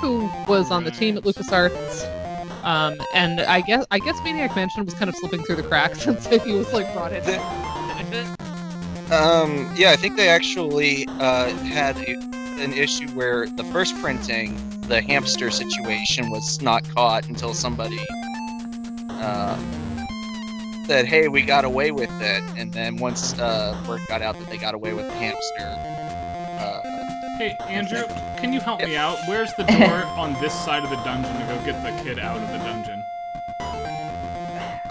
who was on the team at LucasArts. And I guess Maniac Mansion was kind of slipping through the cracks since he was like brought in. Yeah, I think they actually had an issue where the first printing, the hamster situation, was not caught until somebody said, "Hey, we got away with it," and then once word got out that they got away with the hamster. Hey, Andrew, can you help me out? Where's the door on this side of the dungeon to go get the kid out of the dungeon?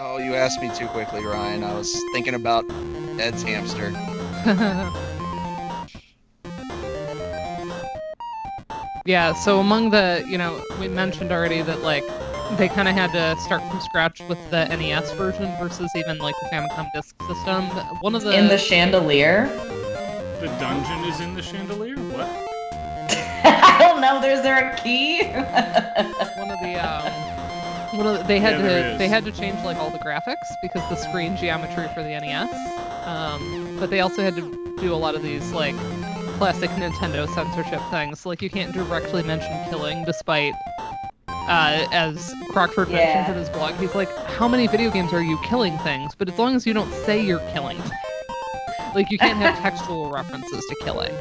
Oh, you asked me too quickly, Ryan. I was thinking about Ed's hamster. Yeah, so among the, we mentioned already that, like, they kind of had to start from scratch with the NES version versus even, like, the Famicom Disk System. One of the... In the chandelier? The dungeon is in the chandelier? What? I don't know. Is there a key? They had to change like all the graphics because the screen geometry for the NES. But they also had to do a lot of these like classic Nintendo censorship things. Like you can't directly mention killing, despite as Crockford mentions in his blog, he's like, how many video games are you killing things? But as long as you don't say you're killing. Like, you can't have textual references to killing.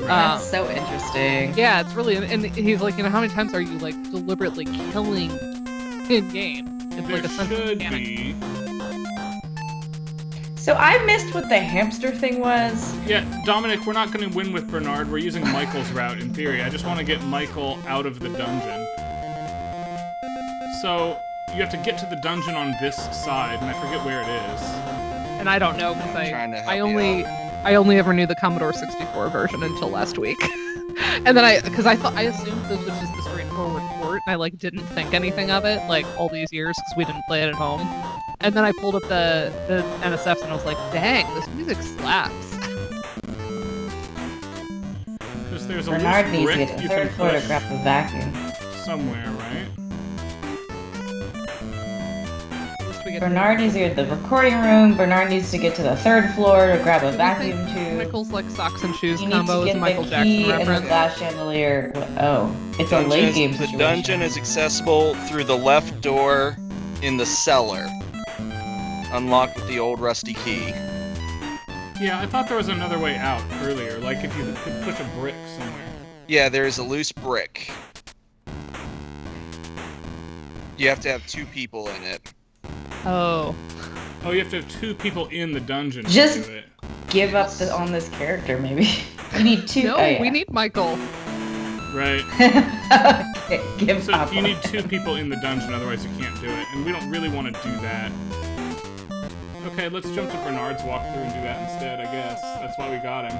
That's so interesting. Yeah, it's really... And he's like, how many times are you, like, deliberately killing in-game? It's There like a sense of should mechanic. be. So I missed what the hamster thing was. Yeah, Dominic, we're not going to win with Bernard. We're using Michael's route in theory. I just want to get Michael out of the dungeon. So, you have to get to the dungeon on this side, and I forget where it is. And I don't know, because I only ever knew the Commodore 64 version until last week. And then I assumed this was just a straightforward port, and I like didn't think anything of it like all these years because we didn't play it at home. And then I pulled up the NSFs and I was like, dang, this music slaps. Because there's a Bernard loose needs to brick get you the third can floor to push grab the vacuum. somewhere, right? Bernard needs to get to the recording room. Bernard needs to get to the third floor to grab a vacuum tube. Michael's like socks and shoes You combo need is to a Michael get the key Jackson in the reference. glass chandelier. Oh, it's a late game The situation. dungeon is accessible through the left door in the cellar. Unlocked with the old rusty key. Yeah, I thought there was another way out earlier, like if you could push a brick somewhere. Yeah, there is a loose brick. You have to have 2 people in it. Oh. Oh, you have to have 2 people in the dungeon Just- to do it. Give up on this character, maybe. You need 2. No, oh, yeah. we need Michael. Right. Okay, give So up. you need 2 people in the dungeon, otherwise you can't do it. And we don't really want to do that. Okay, let's jump to Bernard's walkthrough and do that instead, I guess. That's why we got him.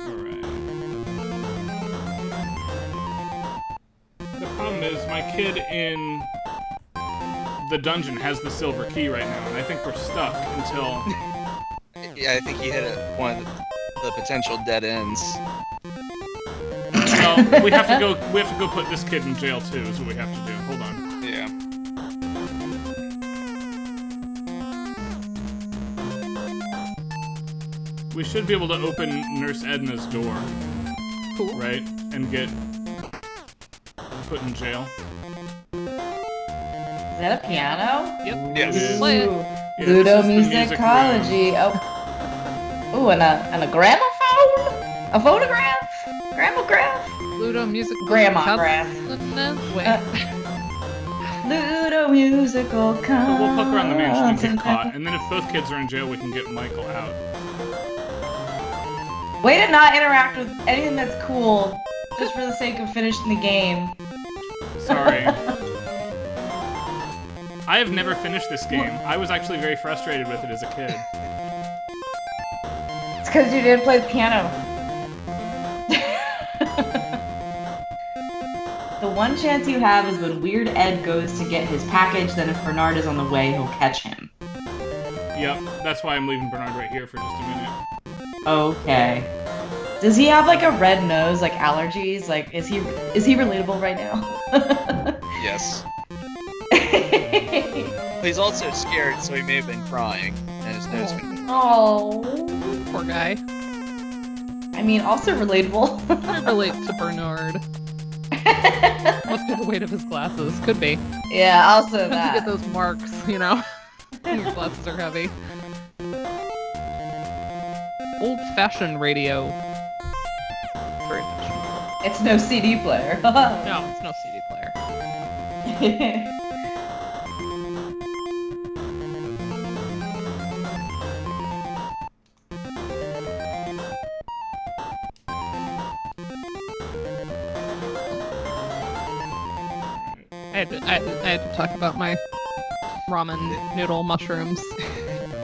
Alright. The problem is, my kid in the dungeon has the silver key right now, and I think we're stuck until... Yeah, I think he hit one of the potential dead ends. Well, we have to go put this kid in jail too, is what we have to do. Hold on. Yeah. We should be able to open Nurse Edna's door. Cool. Right? And get put in jail. Is that a piano? Yep. Yes. It is. Play it. Yeah, this is the music Ludomusicology. Oh. Ooh, and a gramophone? A phonograph? Gramograph? Ludo music. Grandma-graph. Wait. Ludo musical So we'll poke around the mansion and get caught, and then if both kids are in jail, we can get Michael out. Way to not interact with anything that's cool, just for the sake of finishing the game. Sorry. I have never finished this game. I was actually very frustrated with it as a kid. It's because you didn't play the piano. The one chance you have is when Weird Ed goes to get his package, then if Bernard is on the way, he'll catch him. Yep, that's why I'm leaving Bernard right here for just a minute. Okay. Does he have like a red nose, like allergies? Like, is he relatable right now? Yes. He's also scared, so he may have been crying. And his nose been... Oh. Poor guy. I mean, also relatable. I relate to Bernard. Must be the weight of his glasses. Could be. Yeah, also Sometimes you get that. those marks, you know? When your glasses are heavy. Old-fashioned radio. Very much. It's no CD player. No, it's no CD player. I had to talk about my ramen noodle mushrooms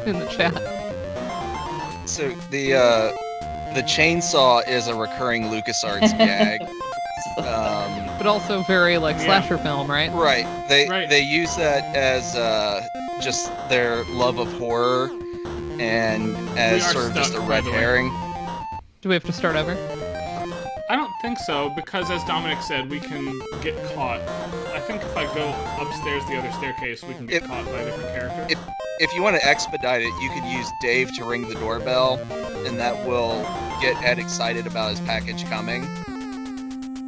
in the chat. So the chainsaw is a recurring LucasArts gag. But also very like Yeah. slasher film, right? Right. Right. They use that as just their love of horror and as are sort of just a stuck, by red the way. herring. Do we have to start over? I don't think so, because as Dominic said, we can get caught. I think if I go upstairs the other staircase, we can get caught by a different character. If you want to expedite it, you could use Dave to ring the doorbell, and that will get Ed excited about his package coming.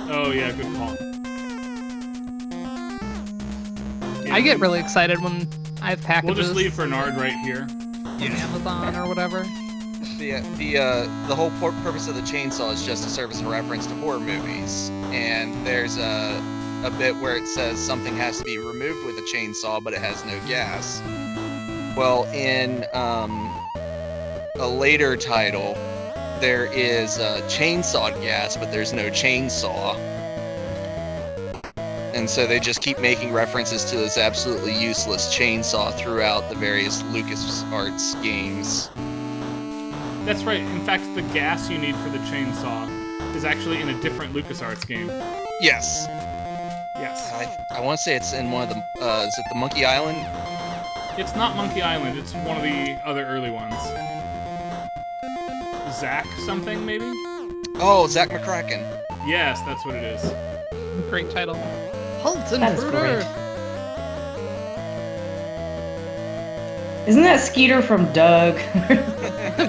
Oh yeah, good call. I get really excited when I have packages We'll just leave Bernard right here. on Amazon or whatever. The whole purpose of the chainsaw is just to serve as a reference to horror movies, and there's a bit where it says something has to be removed with a chainsaw, but it has no gas. Well, in a later title, there is chainsawed gas, but there's no chainsaw. And so they just keep making references to this absolutely useless chainsaw throughout the various LucasArts games. That's right. In fact, the gas you need for the chainsaw is actually in a different LucasArts game. Yes. Yes. I want to say it's in one of the, is it the Monkey Island? It's not Monkey Island, it's one of the other early ones. Zack something, maybe? Oh, Zack McCracken. Yes, that's what it is. Great title. Halt, That is intruder! great. Isn't that Skeeter from Doug?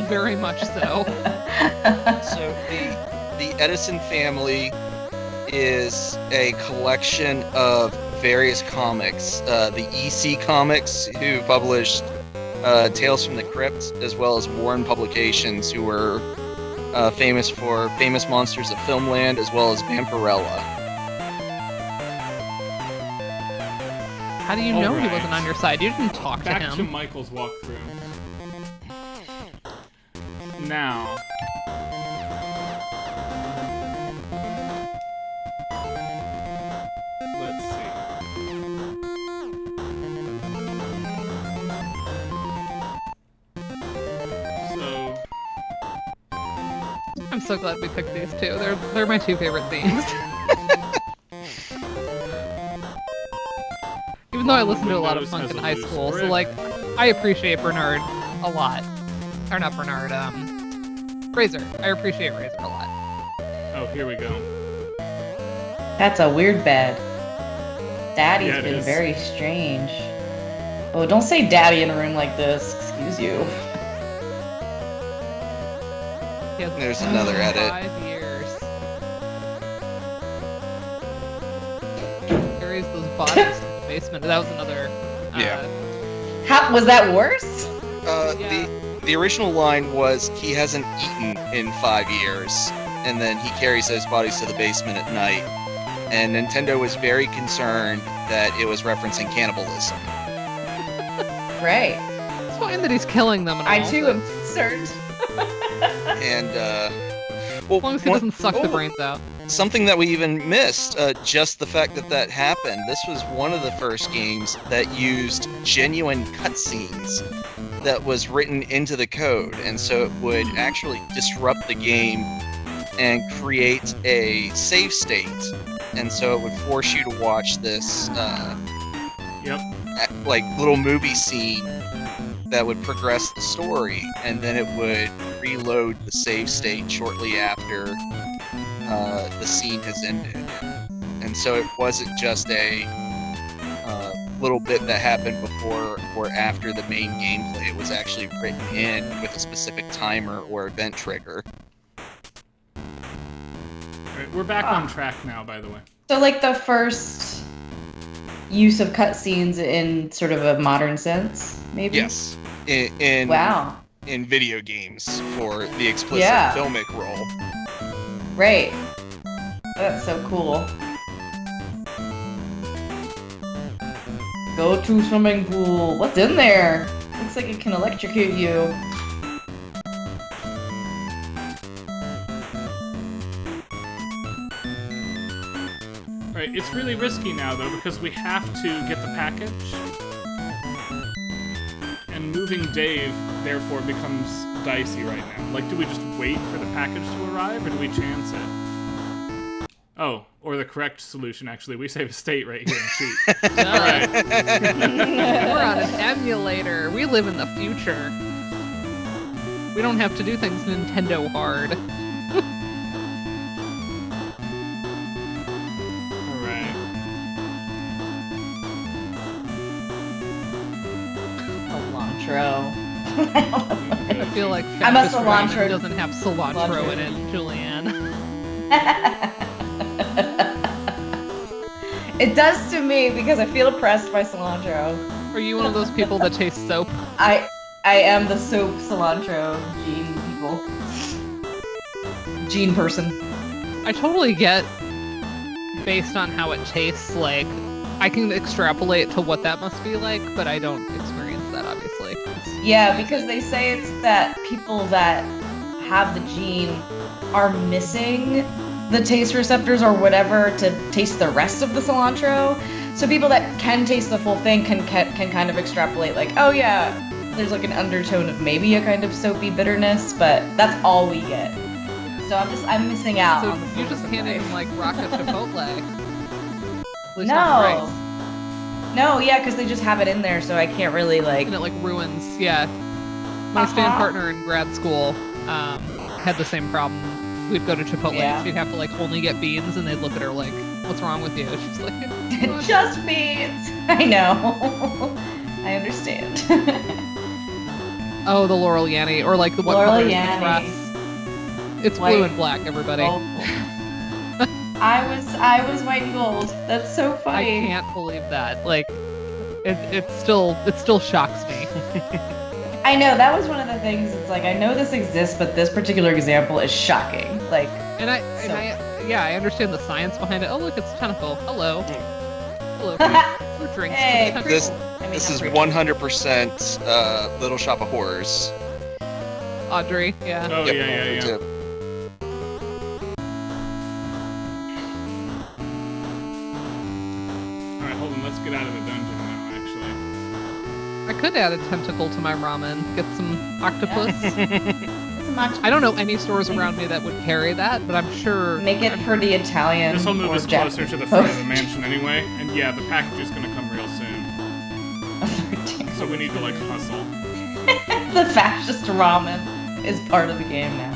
Very much so. So the Edison family is a collection of various comics. The EC Comics, who published Tales from the Crypt, as well as Warren Publications, who were famous for Famous Monsters of Filmland, as well as Vampirella. How do you know he Alright. wasn't on your side? You didn't talk to Back to him. Michael's walkthrough. Now. Let's see. So, I'm so glad we picked these two. They're my two favorite themes. Even though I listened to a lot of Windows punk in has a high loose school, so grip. like I appreciate Bernard a lot. Or not Bernard, Razor. I appreciate Razor a lot. oh, here we go. That's a weird bed. Daddy's Yeah, it been is. very strange. Oh, don't say daddy in a room like this. Excuse you. He has There's another edit. 5 years. Carries those bodies to the basement. That was another. Yeah. How was that worse? Yeah. The original line was, he hasn't eaten in 5 years, and then he carries those bodies to the basement at night. And Nintendo was very concerned that it was referencing cannibalism. Right. It's fine that he's killing them. And I all, too but am concerned. And, as long as he doesn't suck the brains out. Something that we even missed, just the fact that that happened. This was one of the first games that used genuine cutscenes that was written into the code, and so it would actually disrupt the game and create a save state. And so it would force you to watch this, Yep. like, little movie scene that would progress the story, and then it would reload the save state shortly after the scene has ended. And so it wasn't just a little bit that happened before or after the main gameplay was actually written in with a specific timer or event trigger. Alright, we're back on track now, by the way. So, like, the first use of cutscenes in sort of a modern sense, maybe? Yes. In Wow. in video games for the explicit Yeah. filmic role. Right. That's so cool. Go to swimming pool. What's in there? Looks like it can electrocute you. Alright, it's really risky now, though, because we have to get the package. And moving Dave, therefore, becomes dicey right now. Like, do we just wait for the package to arrive, or do we chance it? Oh, or the correct solution, actually. We save a state right here and cheat. Alright. We're on an emulator. We live in the future. We don't have to do things Nintendo hard. Alright. Cilantro. I feel like I'm a Fascist Ramen cilantro- doesn't have cilantro in it, Julianne. It does to me because I feel oppressed by cilantro. Are you one of those people that taste soap? I am the soap cilantro gene people. Gene person. I totally get, based on how it tastes, like, I can extrapolate to what that must be like, but I don't experience that, obviously. Yeah, because they say it's that people that have the gene are missing the taste receptors or whatever to taste the rest of the cilantro. So people that can taste the full thing can kind of extrapolate, like, oh yeah, there's like an undertone of maybe a kind of soapy bitterness, but that's all we get. So I'm missing out. So on the you fullness just of can't life. even, like, rock a Chipotle. At least not the No. rice. No, yeah, because they just have it in there, so I can't really like. And it, like, ruins, yeah. My stand partner in grad school had the same problem. We'd go to Chipotle Yeah. and she'd have to, like, only get beans, and they'd look at her like, what's wrong with you? She's like, Just beans. I know. I understand. oh, the Laurel Yanny, or like the what Laurel color is the Yanny. dress? It's White. blue and black, everybody. Oh. I was white and gold. That's so I funny. can't believe that. Like, it still shocks me. I know that was one of the things. It's like I know this exists, but this particular example is shocking. Like, I understand the science behind it. Oh, look, it's tentacle. Hello. Hello. For drinks. Hey, for the This tentacle. I mean, this not is pretty. 100% Little Shop of Horrors. Audrey, yeah. Oh, Yep. yeah. Tip. Alright, hold on. Let's get out of the dungeon now, actually. I could add a tentacle to my ramen. Get some octopus. It's a much- I don't know any stores around me that would carry that, but I'm sure. Make it for the Italian. This will move or us closer Japanese to the front of the folks. mansion anyway. And yeah, the package is gonna come real soon. So we need to, like, hustle. The fascist ramen is part of the game now.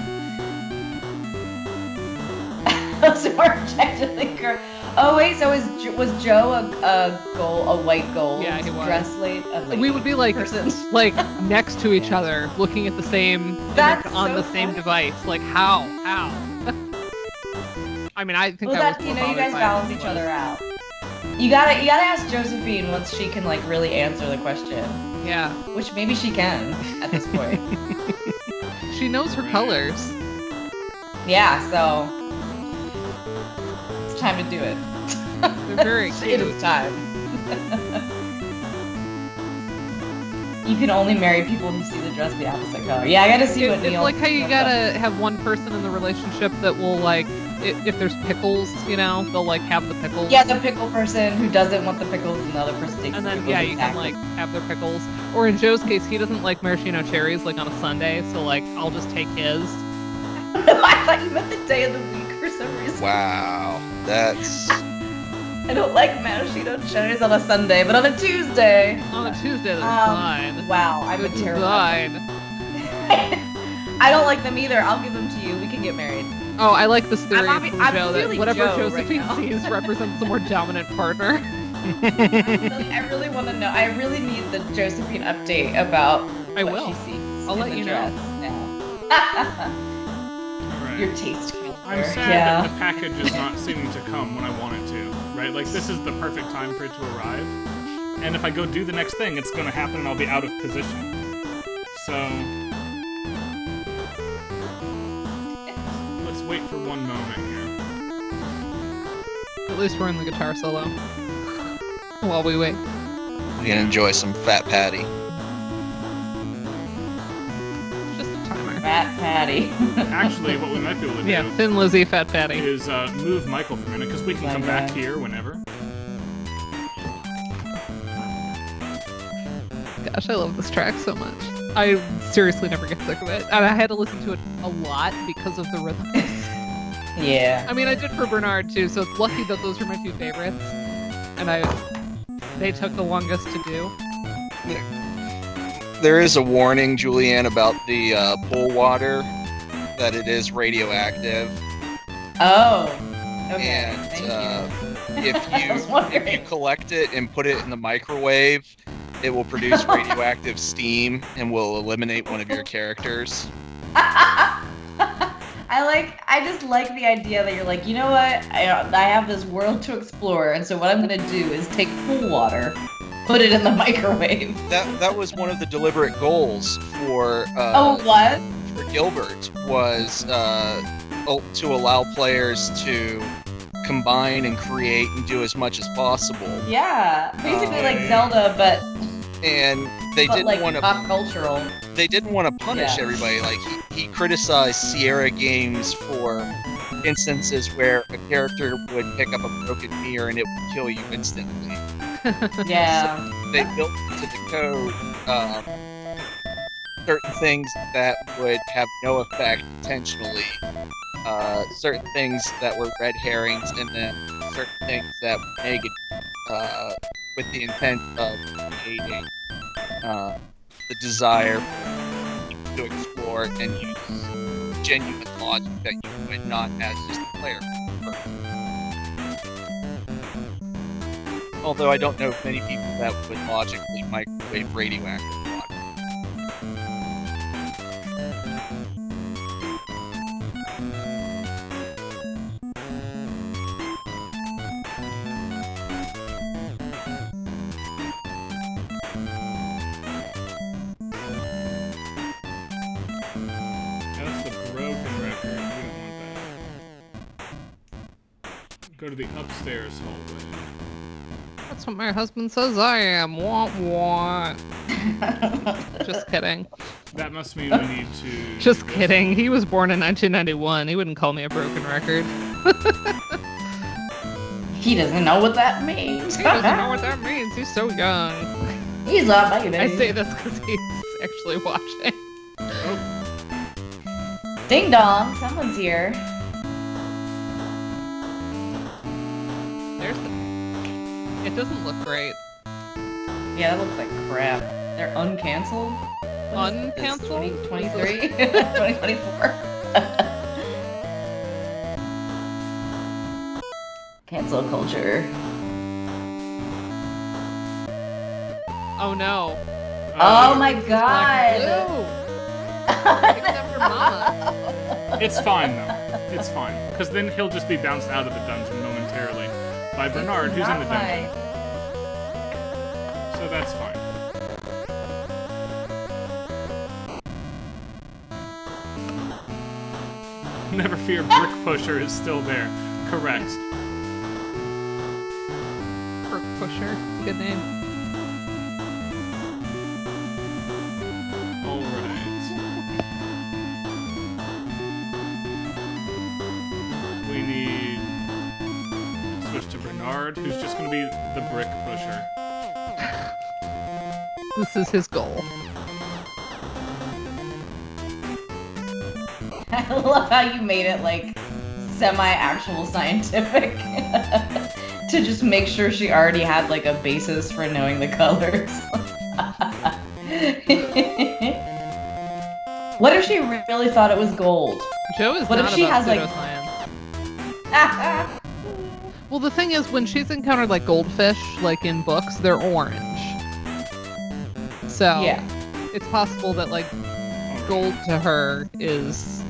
Those are objectively correct. Oh wait, so was Joe a white gold Yeah, he was. dress late? We would be like, person. like next to each other, looking at the same That's image on so the same funny. device. Like how? I mean, I think Well, I was that more you bothered guys by it balance than each he was. other out. You gotta ask Josephine once she can like really answer the question, Yeah, which maybe she can at this point. she knows her colors. Yeah, so it's time to do it. They're very It cute. is time. You can only marry people who see the dress the opposite color. Yeah, I gotta see what It's Neil. like how you gotta have one person in the relationship that will like, if there's pickles, you know, they'll like have the pickles. Yeah, the pickle person who doesn't want the pickles, and the other person takes And the then pickles. yeah, you can like have their pickles. Or in Joe's case, he doesn't like maraschino cherries like on a Sunday, so like I'll just take his. I thought you meant the day of the week for some reason. Wow, that's I don't like maraschino cherries on a Sunday, but on a Tuesday. On a Tuesday, that's fine. Wow, I'm a It's terrible. fine. I don't like them either. I'll give them to you. We can get married. Oh, I like this theory I'm from I'm Joe that feeling whatever Joe Josephine right now. sees represents the more dominant partner. I really want to know. I really need the Josephine update about I what will. she sees. I'll in let the you dress know. now. Right. Your taste counselor. I'm sad yeah. that the package is not seeming to come when I want it to, right? Like, this is the perfect time for it to arrive. And if I go do the next thing, it's going to happen and I'll be out of position. So, let's wait for one moment here. At least we're in the guitar solo. While we wait. We can enjoy some fat patty. Just a timer. Fat Patty. Actually, what we might be able to do Yeah, Thin Lizzy, Fat Patty. is move Michael for a minute, because we can My come back God. here whenever. Gosh, I love this track so much. I seriously never get sick of it. And I had to listen to it a lot because of the rhythm. yeah. I mean, I did for Bernard too, so it's lucky that those are my two favorites. And they took the longest to do. There is a warning, Julianne, about the pool water, that it is radioactive. Oh. Okay. And Thank you. if I was wondering. you collect it and put it in the microwave, it will produce radioactive steam and will eliminate one of your characters. I just like the idea that you're like, you know what? I have this world to explore, and so what I'm gonna do is take pool water, put it in the microwave. That was one of the deliberate goals for What? for Gilbert, was to allow players to combine and create and do as much as possible. Yeah, basically Oh, like yeah. Zelda, but And they didn't like want to pop cultural. they didn't want to punish Yeah. everybody. Like he criticized Sierra Games for instances where a character would pick up a broken mirror and it would kill you instantly. Yeah. They built into the code certain things that would have no effect intentionally, certain things that were red herrings, and then certain things that were negative, with the intent of creating the desire to explore and use genuine logic that you would not as just a player. Although I don't know of many people that would logically microwave radioactive water. That's the broken record. We don't want that. Go to the upstairs hallway. That's what my husband says I am. Wah wah. Just kidding. That must mean we need to... Just kidding. He was born in 1991. He wouldn't call me a broken record. He doesn't know what that means. He doesn't know what that means. He's so young. He's a baby. I say this because he's actually watching. Ding dong, someone's here. There's the... It doesn't look great. Yeah, that looks like crap. They're uncanceled? Uncanceled? 2023? 2024? Cancel culture. Oh no. Oh my Black god! Blue. Pick it up your mama. It's fine, though. It's fine. Because then he'll just be bounced out of the dungeon momentarily by Bernard, who's in the dungeon. So that's fine. Never fear, Brick Pusher is still there. Correct. Brook Pusher. Good name. Alright. We need... switch to Bernard, who's just going to be the Brick Pusher. This is his goal. I love how you made it like semi-actual scientific to just make sure she already had like a basis for knowing the colors. What if she really thought it was gold? Joe is What if not she about has, like- pseudoscience. Well, the thing is, when she's encountered like goldfish, like in books, they're orange. So Yeah. it's possible that like gold to her is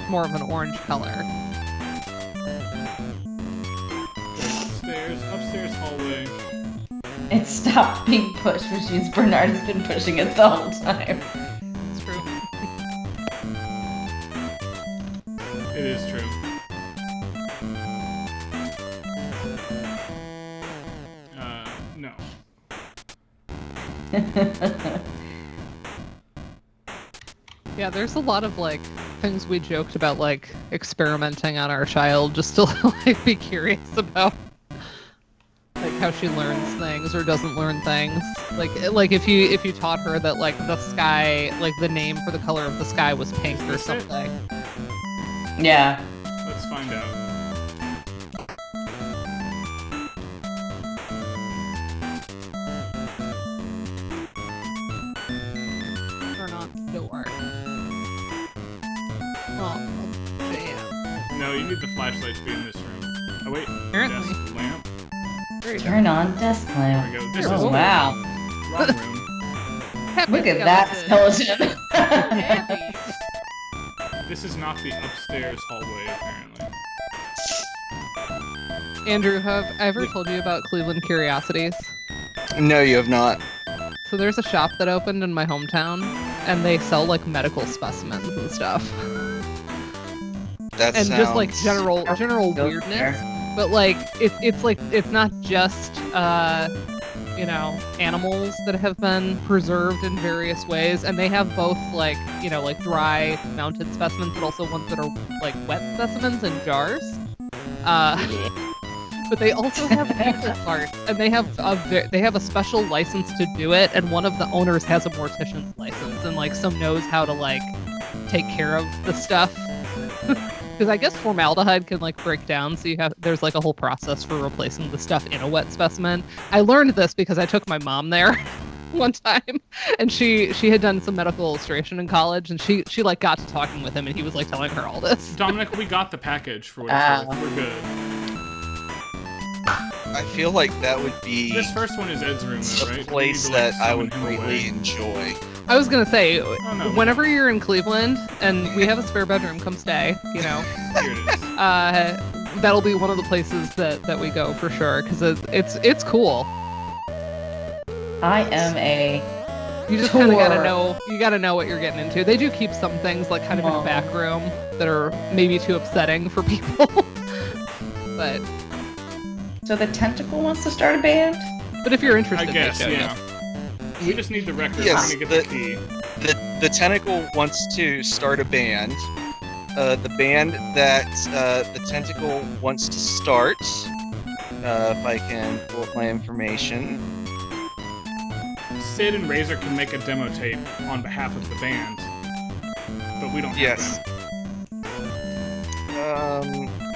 more of an orange color. Upstairs hallway. It stopped being pushed, which means Bernard has been pushing it the whole time. It's true. It is true. No. Yeah, there's a lot of like things we joked about, like experimenting on our child just to like be curious about like how she learns things or doesn't learn things. Like if you taught her that like the sky, like the name for the color of the sky was pink or something. Yeah. Let's find out. Turn on the door. Oh, damn. No, you need the flashlight to be in this room. Oh wait, Apparently. desk lamp. There you go. Turn on desk There lamp. we go. This Oh, is wow. wrong room. Happy Look at that skeleton. Happy. This is not the upstairs hallway, apparently. Andrew, have I ever told you about Cleveland Curiosities? No, you have not. So there's a shop that opened in my hometown, and they sell like medical specimens and stuff, That and sounds... just like general Go weirdness. there. But like it's not just animals that have been preserved in various ways, and they have both like like dry mounted specimens, but also ones that are like wet specimens in jars. But they also have people parts, and they have a special license to do it, and one of the owners has a mortician's license, and like some knows how to like take care of the stuff. Because I guess formaldehyde can like break down, so there's like a whole process for replacing the stuff in a wet specimen. I learned this because I took my mom there one time, and she had done some medical illustration in college, and she like got to talking with him, and he was like telling her all this. Dominic, we got the package for what it's worth. We're good. I feel like that would be This first one is Ed's room, though, a right? place We need to, like, that I would summon him greatly away. enjoy. I was gonna say, no. whenever you're in Cleveland and we have a spare bedroom, come stay. Here it is. That'll be one of the places that we go for sure, because it's cool. I am a You just kind of Tour. gotta know what you're getting into. They do keep some things like kind of in a back room that are maybe too upsetting for people. But So the tentacle wants to start a band? if you're I interested, guess, they show yeah. We just need the record. Yes, We're gonna get the key. The tentacle wants to start a band. The band that the tentacle wants to start, if I can pull up my information. Sid and Razor can make a demo tape on behalf of the band, but we don't have Yes. that.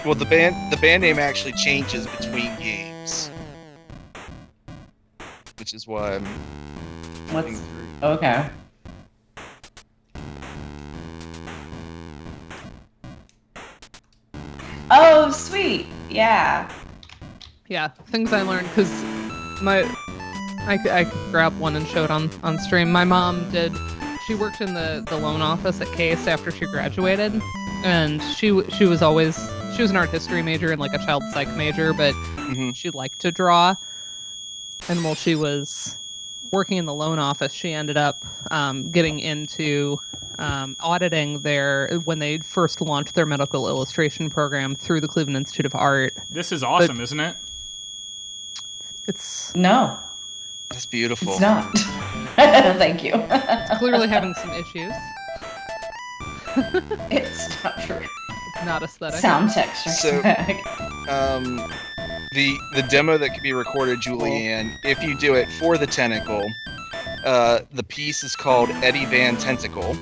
Well, the band name actually changes between games, which is why I'm What's okay? Oh, sweet. Yeah. Yeah, things I learned because I could grab one and show it on stream. My mom did. She worked in the loan office at Case after she graduated, and she was an art history major and like a child psych major, but she liked to draw. And while she was working in the loan office, she ended up getting into auditing when they first launched their medical illustration program through the Cleveland Institute of Art. This is awesome, isn't it? It's No, That's beautiful. it's not. Thank you. clearly having some issues. It's not true. It's not aesthetic. Sound texture. So- The demo that can be recorded, Julianne, if you do it for the tentacle, the piece is called Eddie Van Tentacle,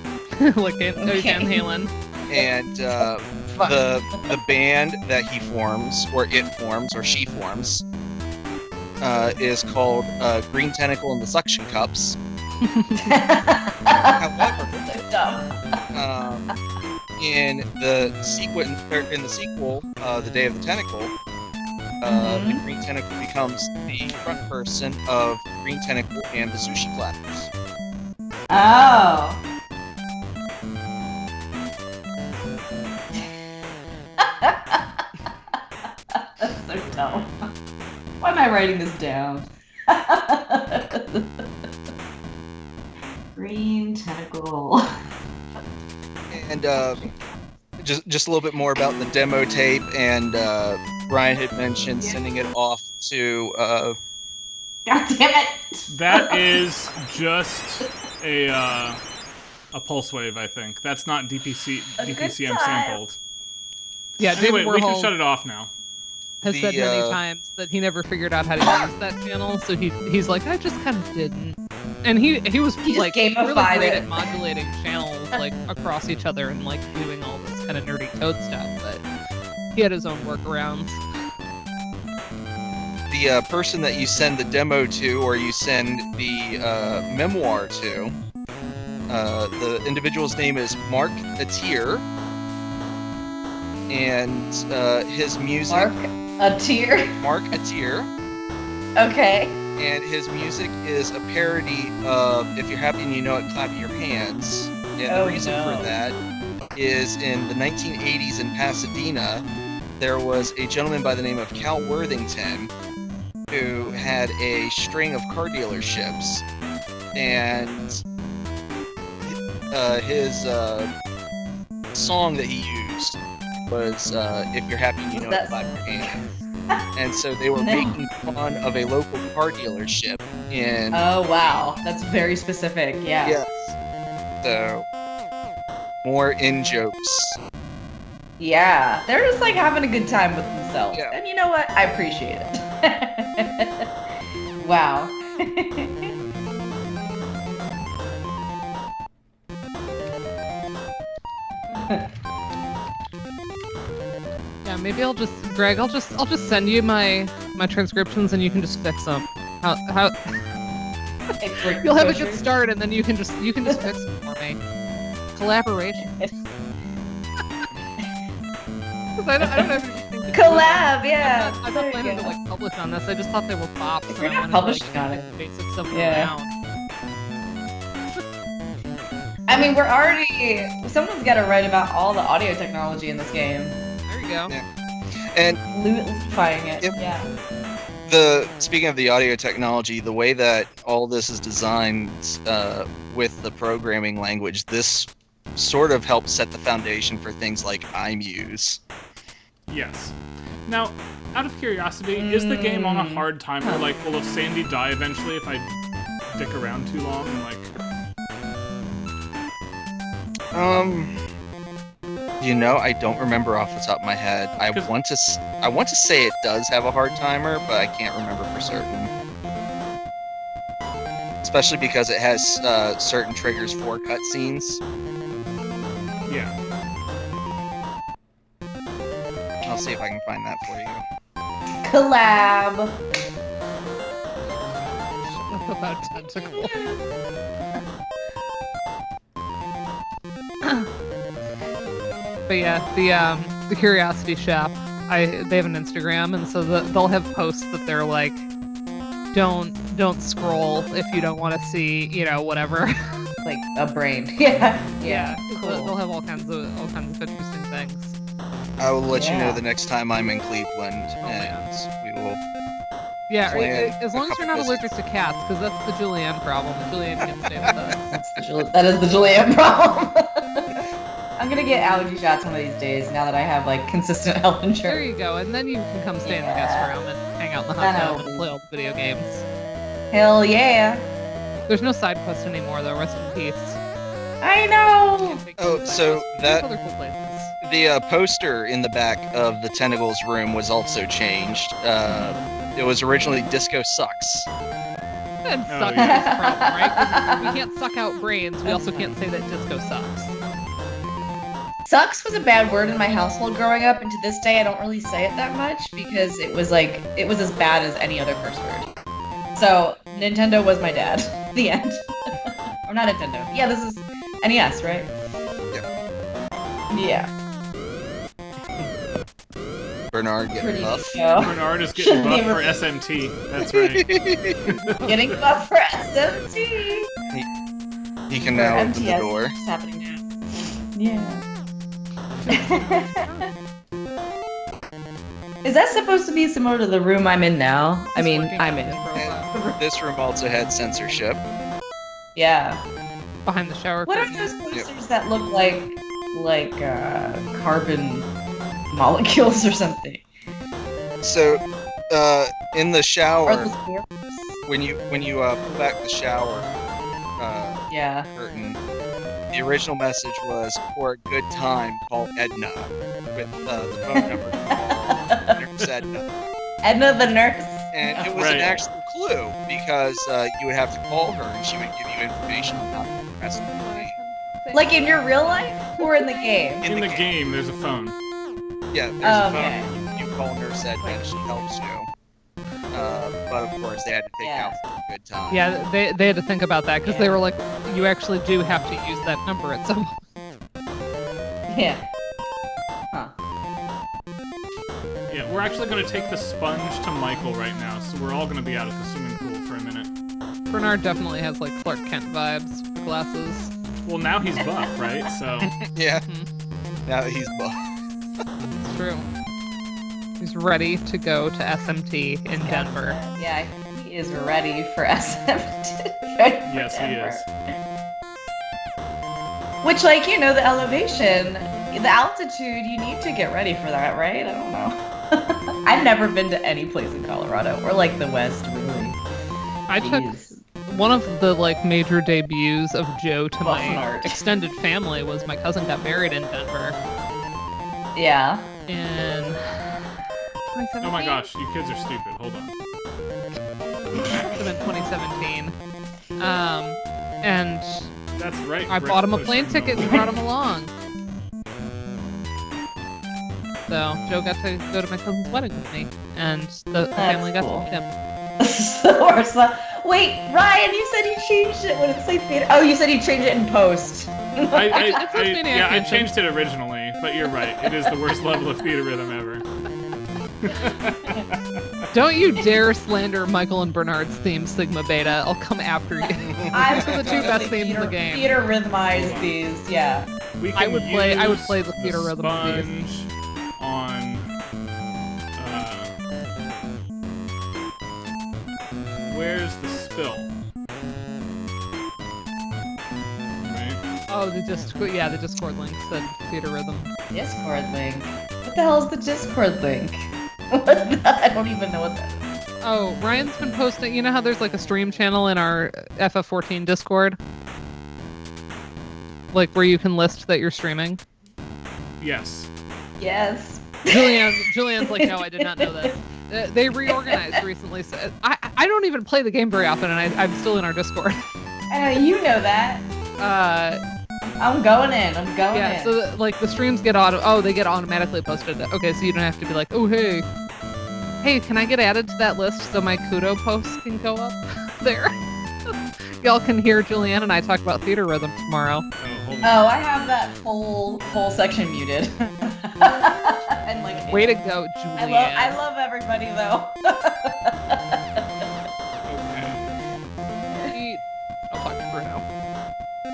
Like Okay. Van Halen. and the band that he forms, or it forms, or she forms, is called Green Tentacle and the Suction Cups. However, So dumb. in the sequel, The Day of the Tentacle, the Green Tentacle becomes the front person of Green Tentacle and the Sushi Clappers. Oh. That's so dumb. Why am I writing this down? Green tentacle. And just a little bit more about the demo tape, and Ryan had mentioned sending it off to God damn it! That is just a pulse wave, I think. That's not DPCM sampled. Yeah, Anyway, David we can Warhol shut it off now. has said many times that he never figured out how to use that channel, so he's like, I just kind of didn't. And he was He just like really gamified great it. at modulating channels like across each other and like doing all this kind of nerdy code stuff, but he had his own workarounds. the person that you send the demo to, or you send the memoir to. The individual's name is Mark Atier, and his music. Mark Atier. Okay. And his music is a parody of "If You're Happy and You Know It, Clap Your Hands." And the reason for that is in the 1980s in Pasadena, there was a gentleman by the name of Cal Worthington who had a string of car dealerships, and his song that he used was "If You're Happy and You Know It, Clap Your Hands." And so they were making fun of a local car dealership in... Oh, wow. That's very specific, yeah. Yes. So, more in-jokes. Yeah. They're just, like, having a good time with themselves. Yeah. And you know what? I appreciate it. Wow. Yeah, maybe Greg, I'll just send you my transcriptions and you can just fix them. How you'll have a good start and then you can just fix them for me. Collaboration. 'Cause I don't know if you think Collab, yeah. I'm not planning to like publish on this. I just thought they were bops. If you're not publishing on it. The basics of them Yeah. around. I mean, we're already... Someone's got to write about all the audio technology in this game. There you go. Yeah. And Ludomusifying it, Yep. yeah. speaking of the audio technology, the way that all this is designed with the programming language, this sort of helps set the foundation for things like iMuse. Yes. Now, out of curiosity, is the game on a hard timer? Like, will Sandy die eventually if I dick around too long and like... I don't remember off the top of my head. I want to say it does have a hard timer, but I can't remember for certain. Especially because it has certain triggers for cutscenes. Yeah. I'll see if I can find that for you. Collab. About tentacle. But yeah, the Curiosity Shop, they have an Instagram, and so they'll have posts that they're like, don't scroll if you don't want to see, whatever. Like a brain. Yeah. Yeah. Cool. They'll have all kinds of interesting things. I will let you know Yeah. the next time I'm in Cleveland, man. and we will. Yeah, Plan as long as you're not a couple allergic to cats, because that's the Julianne problem. Julianne can't stay with us. That is the Julianne problem. I'm gonna get allergy shots one of these days now that I have like consistent health There insurance. you go, and then you can come stay in the guest room and hang out in the I hot tub know. and play all the video games. Hell yeah. There's no side quest anymore, though. Rest in peace. I know. Oh, so There's that other cool places. the poster in the back of the Tentacles room was also changed. It was originally "Disco Sucks." And Oh, suck yeah. is the problem, right? 'Cause we can't suck out brains. We also can't say that disco sucks. Sucks was a bad word in my household growing up, and to this day I don't really say it that much because it was as bad as any other curse word. So Nintendo was my dad. The end. Or not Nintendo. Yeah, this is NES, right? Yep. Yeah. Bernard getting Pretty buff. show. Bernard is getting buff Name for of- SMT. That's right. Getting buff for SMT. He can now Or open the MTS. door. It's happening now. Yeah. Is that supposed to be similar to the room I'm in now? I mean, Looking I'm at in. his profile. This room also had censorship. Yeah. Behind the shower What are curtain. those posters that look like carbon molecules or something? So, in the Or shower, the spores? when you pull back the shower Yeah. curtain, the original message was, "For a good time, call Edna," with the phone number Nurse Edna. Edna the nurse. And it was Right. an actual clue because you would have to call her and she would give you information about the rest of the day. Like in your real life or in the game? In the game, there's a phone. Yeah, there's Oh, a phone. okay. You call Nurse Edna and she helps you. But of course, they had to take Yeah. out for a good time. Yeah, they had to think about that because they Yeah. were like, you actually do have to use that number at some point. Yeah. Huh. Yeah, we're actually going to take the sponge to Michael right now, so we're all going to be out at the swimming pool for a minute. Bernard definitely has like Clark Kent vibes with glasses. Well, now he's buff, right? So, Yeah. Mhm. Now that he's buff. It's true. He's ready to go to SMT in Denver. Yeah, he is ready for SMT. Ready for yes, he Denver. is. Which, like, you know, the elevation, the altitude, you need to get ready for that, right? I don't know. I've never been to any place in Colorado or like the West, really. I took Jeez. one of the like major debuts of Joe to my Buffnard. extended family was my cousin got married in Denver Yeah. in 2017. Oh my gosh, you kids are stupid. Hold on. It have been 2017. And That's right. I Rick bought him a pushed plane him ticket and over. brought him along. So Joe got to go to my cousin's wedding with me, and the family got cool. to meet him. Or so- Wait, Ryan, you said you changed it when it say theater. Oh, you said you changed it in post. It says Maniac yeah, I Mansion. changed it originally, but you're right. It is the worst level of theater rhythm ever. Don't you dare slander Michael and Bernard's theme, Sigma Beta. I'll come after you. I'm Those are the two best themes in the game. Theater rhythmize these, yeah. We I can would play use the theater rhythm of these. sponge on. Where's the spill? Right. Oh, the Discord link said theater rhythm. Discord link. What the hell is the Discord link? I don't even know what that is. Oh, Ryan's been posting. You know how there's like a stream channel in our FF14 Discord? Like where you can list that you're streaming? Yes. Yes. Julianne's like, no, I did not know that. They reorganized recently. So I don't even play the game very often, and I'm still in our Discord. You know that. I'm going in. I'm going Yeah, in. so like the streams get they get automatically posted. Okay, so you don't have to be like, oh hey, can I get added to that list so my Kudo posts can go up there? Y'all can hear Julianne and I talk about theater rhythm tomorrow. Oh, hold on. Oh, I have that whole section muted. And like, Way to go, Julianne. I love everybody though. Okay. I'll talk to Bruno.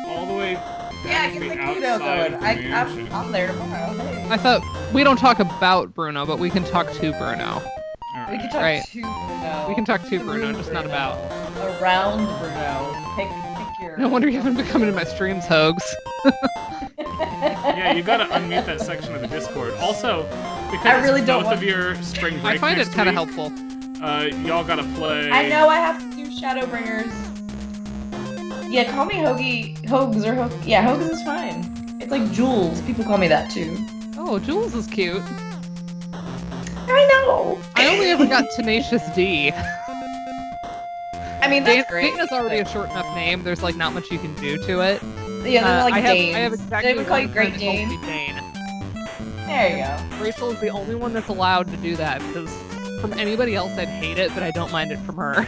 All the way Yeah, down get the the keto outside going. of the mansion. I'm there tomorrow. Hey. I thought we don't talk about Bruno, but we can talk to Bruno. We Alright. can talk Right. to Bruno. We can talk to Bruno, Through just not Bruno. about. Around Bruno. Pick your. No wonder you haven't been coming to my streams, Hogs. Yeah, you gotta unmute that section of the Discord. Also, because I really it's don't both want- of your spring break I find it next kind of week, helpful. Y'all gotta play. I know I have to do Shadowbringers. Yeah, call me Hogs or Hogs. Yeah, Hogs is fine. It's like Jules. People call me that too. Oh, Jules is cute. I know. I only ever got Tenacious D. I mean, that's great. Dana's already a short enough name. There's like not much you can do to it. Yeah, they're like I have Danes. exactly They would call you one Great friend who calls Dane. me Dane. There you go. Rachel is the only one that's allowed to do that because from anybody else I'd hate it, but I don't mind it from her.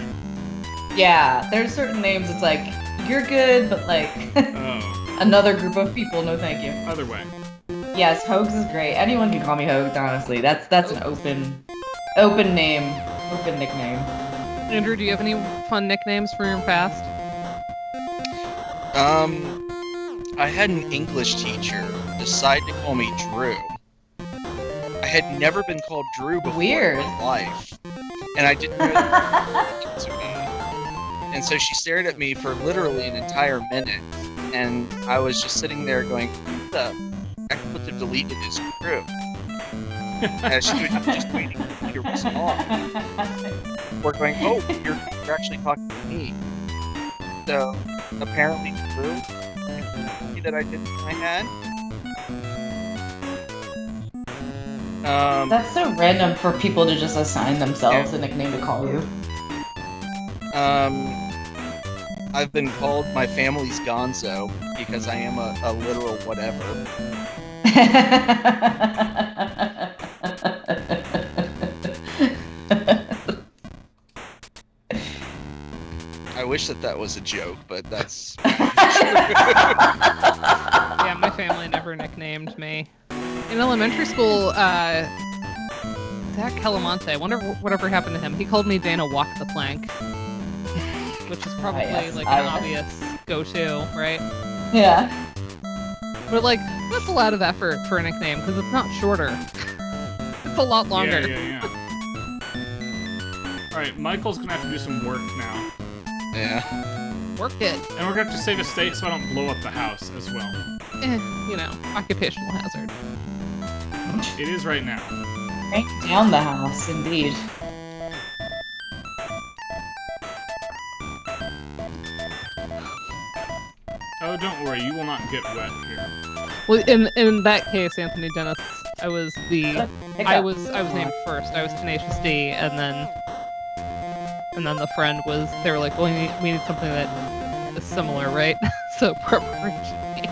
Yeah, there's certain names. It's like you're good, but like Oh, another group of people. No, thank you. other way. Yes, Hoax is great. Anyone can call me Hoax, honestly. That's an open name, open nickname. Andrew, do you have any fun nicknames from your past? I had an English teacher decide to call me Drew. I had never been called Drew before Weird. in my life, and I didn't know that to me. And so she stared at me for literally an entire minute, and I was just sitting there going, "What the expletive deleted is Drew?" And she was just waiting for me to respond. We're going, "Oh, you're actually talking to me." So apparently Drew that I did in my head. That's so random for people to just assign themselves a nickname to call you. I've been called my family's Gonzo because I am a literal whatever. I wish that was a joke, but that's... Yeah, my family never nicknamed me. In elementary school, Zach Calamonte, I wonder whatever happened to him. He called me Dana Walk the Plank, which is probably like an obvious go-to, right? Yeah. But like, that's a lot of effort for a nickname because it's not shorter. It's a lot longer. Yeah. Alright, Michael's gonna have to do some work now. Yeah. Work it. And we're gonna have to save a state so I don't blow up the house as well. You know, occupational hazard. It is right now. Break down the house, indeed. Oh, don't worry, you will not get wet here. Well, in that case, Anthony Dennis, I was named first. I was Tenacious D, and then the friend was. They were like, "Well, we need something that is similar, right?" So preparation H.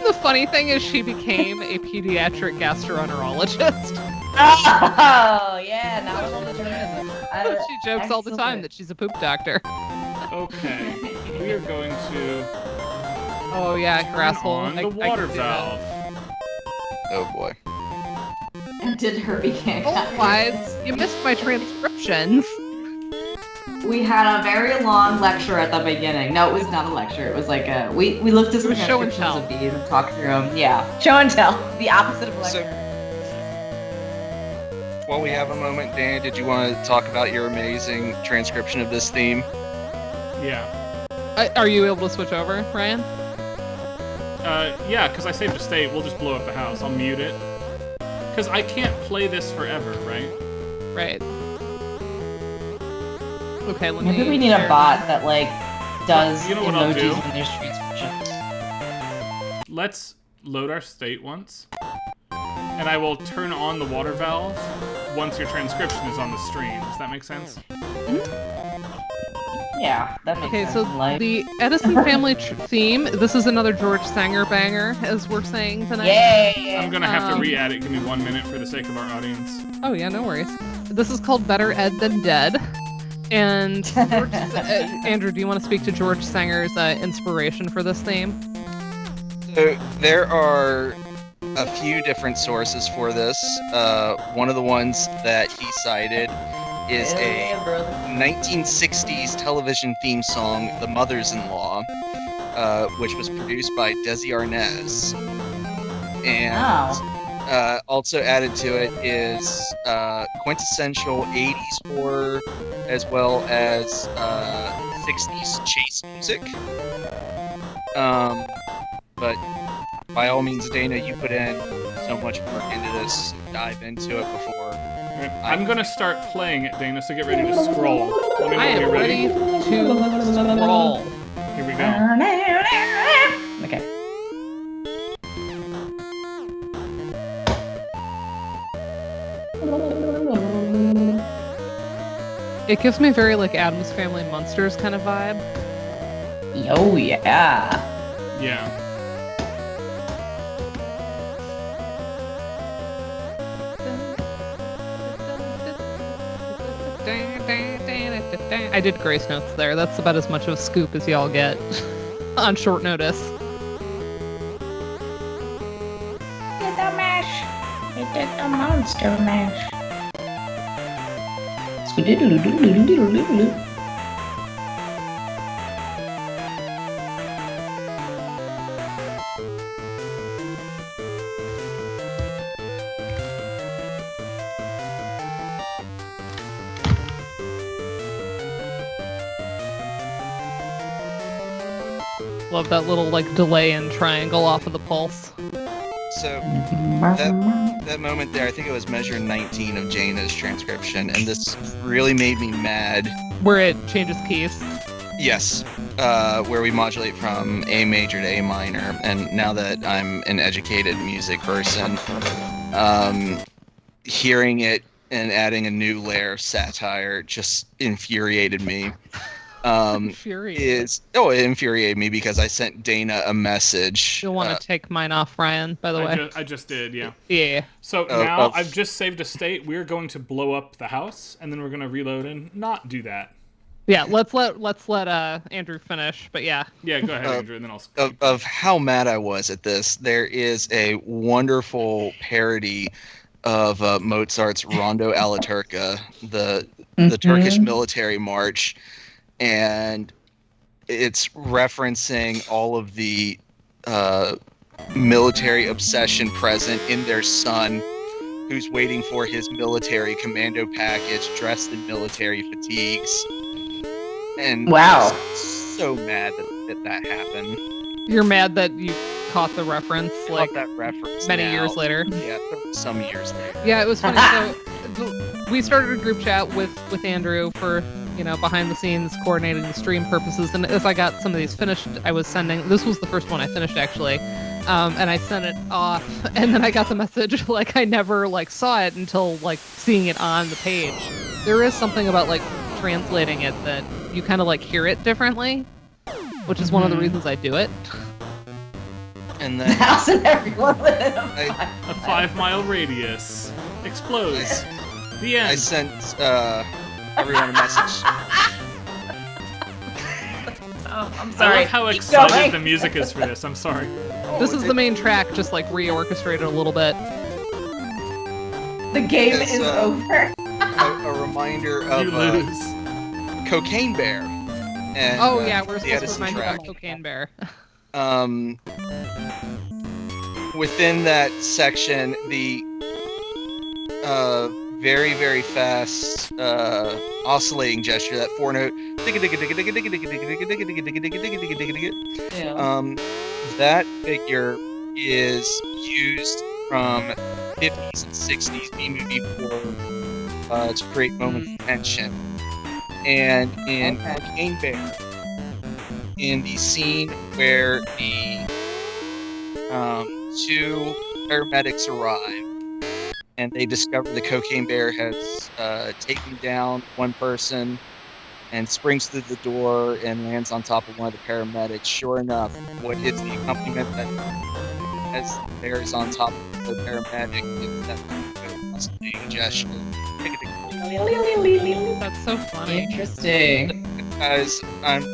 The funny thing is, she became a pediatric gastroenterologist. Oh, yeah, now we're on the journalism. She jokes all the time that she's a poop doctor. Okay, we are going to Oh yeah, turn grasshole. on I the water can do that. valve. Oh boy. And did Herbie can't Otherwise, you missed my transcriptions. We had a very long lecture at the beginning. No, it was not a lecture. It was like a we looked at some was show and transcriptions tell. of these and talked through them. Yeah, show and tell. The opposite of a So- lecture. While we have a moment, Dan, did you want to talk about your amazing transcription of this theme? Yeah. Are you able to switch over, Ryan? Yeah, because I saved a state, we'll just blow up the house. I'll mute it. Because I can't play this forever, right? Right. Okay, let Maybe me. we need a bot that like does You know what I'll do? emojis when there's transcriptions. Let's load our state once. And I will turn on the water valve once your transcription is on the stream. Does that make sense? Yeah, that makes Okay, sense. so in life. the Edison family theme. This is another George Sanger banger, as we're saying tonight. Yay! I'm gonna have to Um, re-add it. Give me 1 minute for the sake of our audience. Oh yeah, no worries. This is called Better Ed Than Dead. And George, Andrew, do you want to speak to George Sanger's inspiration for this theme? So there are a few different sources for this. One of the ones that he cited is a 1960s television theme song, The Mothers-in-Law, which was produced by Desi Arnaz. And also added to it is quintessential 80s horror, as well as 60s chase music. But by all means, Dana, you put in so much work into this. Dive into it before. Alright, I'm gonna start playing it, Dana, so get ready to scroll. Let me know I when am you're ready to scroll. Here we go. Okay. It gives me very like Addams Family Monsters kind of vibe. Oh yeah. Yeah. I did grace notes there. That's about as much of a scoop as y'all get on short notice. Monster Mash. Squididdle-doodle-doodle-doodle-doodle. Love that little like delay and triangle off of the pulse. So that moment there, I think it was measure 19 of Jaina's transcription, and this really made me mad. Where it changes keys. Yes, where we modulate from A major to A minor, and now that I'm an educated music person, hearing it and adding a new layer of satire just infuriated me. Infuriated. It infuriated me because I sent Dana a message. You'll want to take mine off, Ryan, by the way. I just did, yeah. Yeah. So now I've just saved a state. We're going to blow up the house, and then we're going to reload and not do that. Yeah, let's let Andrew finish, but yeah. Yeah, go ahead, Andrew, and then I'll... Of how mad I was at this, there is a wonderful parody of Mozart's Rondo alla Turca, the Turkish military march, and it's referencing all of the military obsession present in their son, who's waiting for his military commando package, dressed in military fatigues. And wow, I'm so mad that happened. You're mad that you caught the reference, like that reference many now. years later. Yeah, some years later. Yeah, it was funny. So we started a group chat with Andrew for behind the scenes coordinating the stream purposes, and as I got some of these finished, I was sending. This was the first one I finished actually, and I sent it off, and then I got the message like I never saw it until seeing it on the page. There is something about translating it that you kind of hear it differently, which is one of the reasons I do it. And then the house and everyone within a 5-mile radius explodes. The end. I sent everyone a message. Oh, I'm I sorry. love how excited the music is for this. I'm sorry. This is the main track, just re-orchestrated a little bit. The game It's, is over. a reminder of You lose. Cocaine Bear. And, Oh yeah, we're the supposed to Edison remind you track. about Cocaine Bear. Within that section, the very, very fast oscillating gesture, that 4-note, Yeah. that figure is used from 50s and 60s B-movie horror to create moments of tension. And in Cocaine Bear, in the scene where the two paramedics arrive and they discover the Cocaine Bear has taken down one person and springs through the door and lands on top of one of the paramedics. Sure enough, what is the accompaniment that as the bear is on top of the paramedic is that oscillating gesture. That's so funny. Interesting. As I'm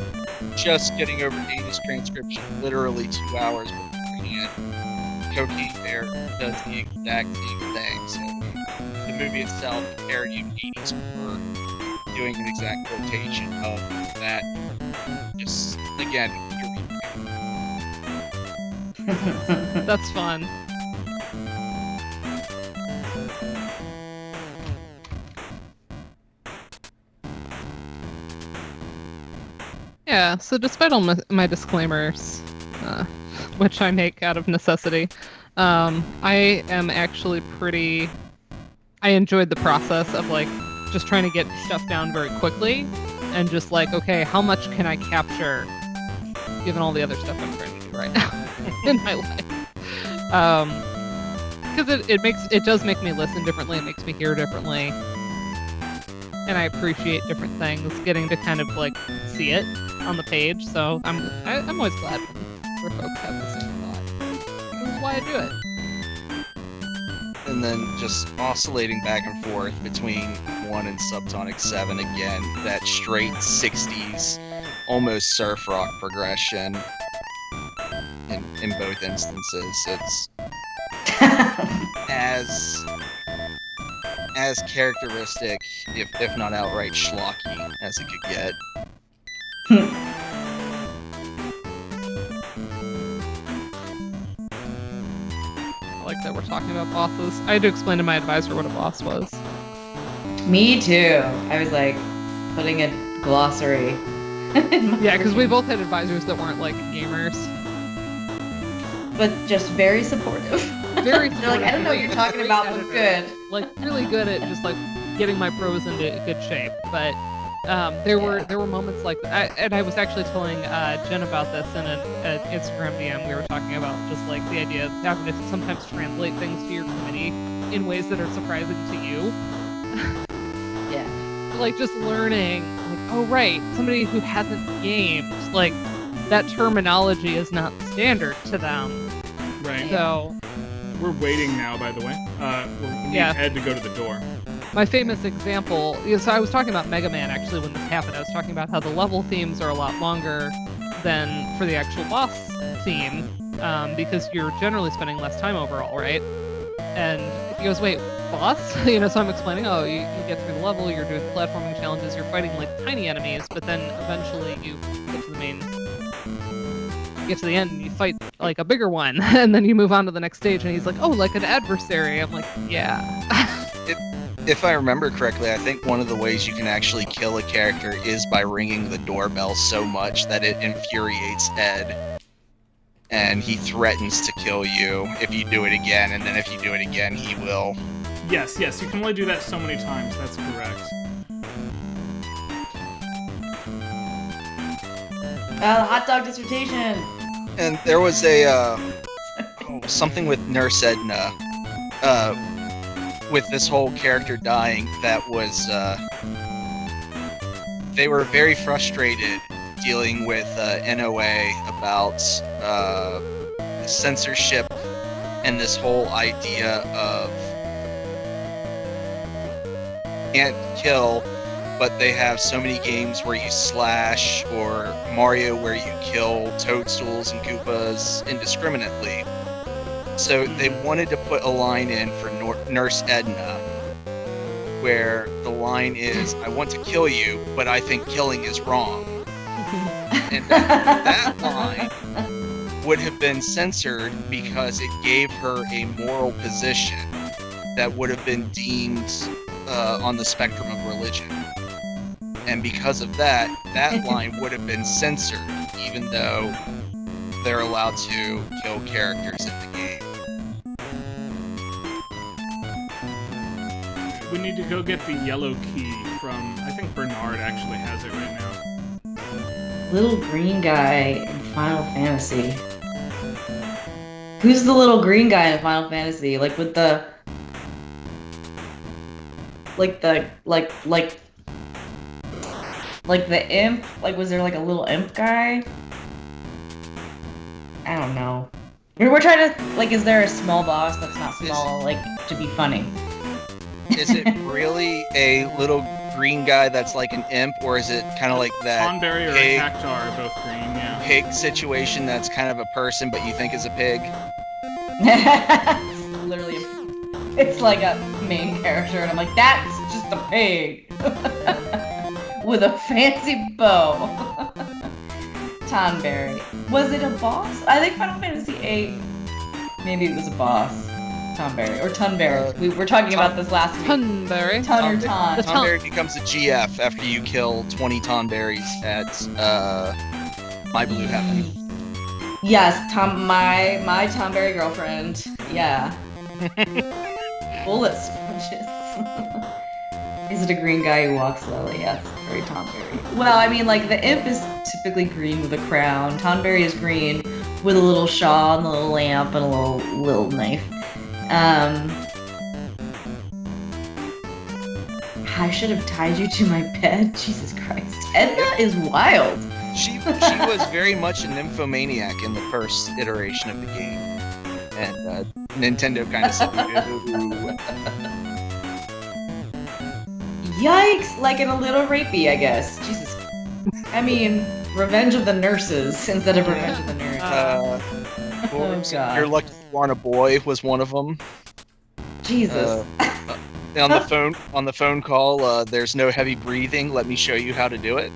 just getting over Dana's transcription, literally 2 hours beforehand, Cocaine Bear does the exact same thing. So the movie itself, the parody of 80s horror, doing an exact quotation of that. Just again, That's fun. Yeah, so despite all my disclaimers, which I make out of necessity, I am actually I enjoyed the process of just trying to get stuff down very quickly and just okay, how much can I capture given all the other stuff I'm trying to do right now in my life? Because it does make me listen differently, it makes me hear differently, and I appreciate different things, getting to kind of see it on the page. So I'm always glad when folks have the same thought. This is why I do it. and then just oscillating back and forth between 1 and subtonic 7 again, that straight 60s, almost surf rock progression in both instances. It's as as characteristic, if not outright schlocky, as it could get. I like that we're talking about bosses. I had to explain to my advisor what a boss was. Me too. I was like putting a glossary. Yeah, because we both had advisors that weren't like gamers. But just very supportive. Very They're like, I don't know what you're talking great about, but editor. good. Like really good at just like getting my prose into good shape. But there were moments like and I was actually telling Jen about this in an Instagram DM. We were talking about just like the idea of having to sometimes translate things to your committee in ways that are surprising to you. Yeah. Like just learning, like, oh right, somebody who hasn't gamed, like that terminology is not standard to them. Right. So We're waiting now, by the way. We need Yeah. Ed to go to the door. my famous example, so I was talking about Mega Man actually when this happened. I was talking about how the level themes are a lot longer than for the actual boss theme, because you're generally spending less time overall, right? And he goes, wait, boss? So I'm explaining, oh, you get through the level, you're doing platforming challenges, you're fighting like tiny enemies, but then eventually you get to the end and you fight like a bigger one, and then you move on to the next stage, and he's like, oh, like an adversary. I'm like, yeah. If I remember correctly, I think one of the ways you can actually kill a character is by ringing the doorbell so much that it infuriates Ed, and he threatens to kill you if you do it again, and then if you do it again, he will. Yes, you can only do that so many times. That's correct. Hot dog dissertation. And there was a something with Nurse Edna, with this whole character dying. That was they were very frustrated dealing with NOA about censorship and this whole idea of can't kill, but they have so many games where you slash, or Mario where you kill toadstools and Koopas indiscriminately. So they wanted to put a line in for Nurse Edna, where the line is, I want to kill you, but I think killing is wrong. And that line would have been censored because it gave her a moral position that would have been deemed on the spectrum of religion. And because of that, that line would have been censored, even though they're allowed to kill characters in the game. We need to go get the yellow key from, I think Bernard actually has it right now. Little green guy in Final Fantasy. Who's the little green guy in Final Fantasy? Like with the... Like the imp? Like, was there like a little imp guy? I don't know. We're trying to, like, is there a small boss that's not small, like, to be funny? Is it really a little green guy that's like an imp, or is it kind of like that Tonberry or pig, Cactar are both green, yeah. pig situation that's kind of a person but you think is a pig? It's literally, it's like a main character, and I'm like, that's just a pig with a fancy bow. Tonberry. Was it a boss? I think Final Fantasy VIII. Maybe it was a boss. Tonberry or Tunberry. We were talking about this last week. Tunberry. Ton or Ton. Tonberry becomes a GF after you kill 20 Tonberries at My Blue Heaven. Yes, my Tonberry girlfriend. Yeah. Bullet sponges. Is it a green guy who walks slowly? Yes, very Tonberry. Well, I mean, like, the imp is typically green with a crown. Tonberry is green with a little shawl and a little lamp and a little knife. I should have tied you to my bed. Jesus Christ. Edna is wild. She was very much a nymphomaniac in the first iteration of the game. And Nintendo kind of said, "Ooh." Yikes! Like, in a little rapey, I guess. Jesus. I mean, Revenge of the Nurses instead of Revenge of the Nerds. Oh, God. You're Lucky You Want a Boy was one of them. Jesus. On the phone call, there's no heavy breathing. Let me show you how to do it.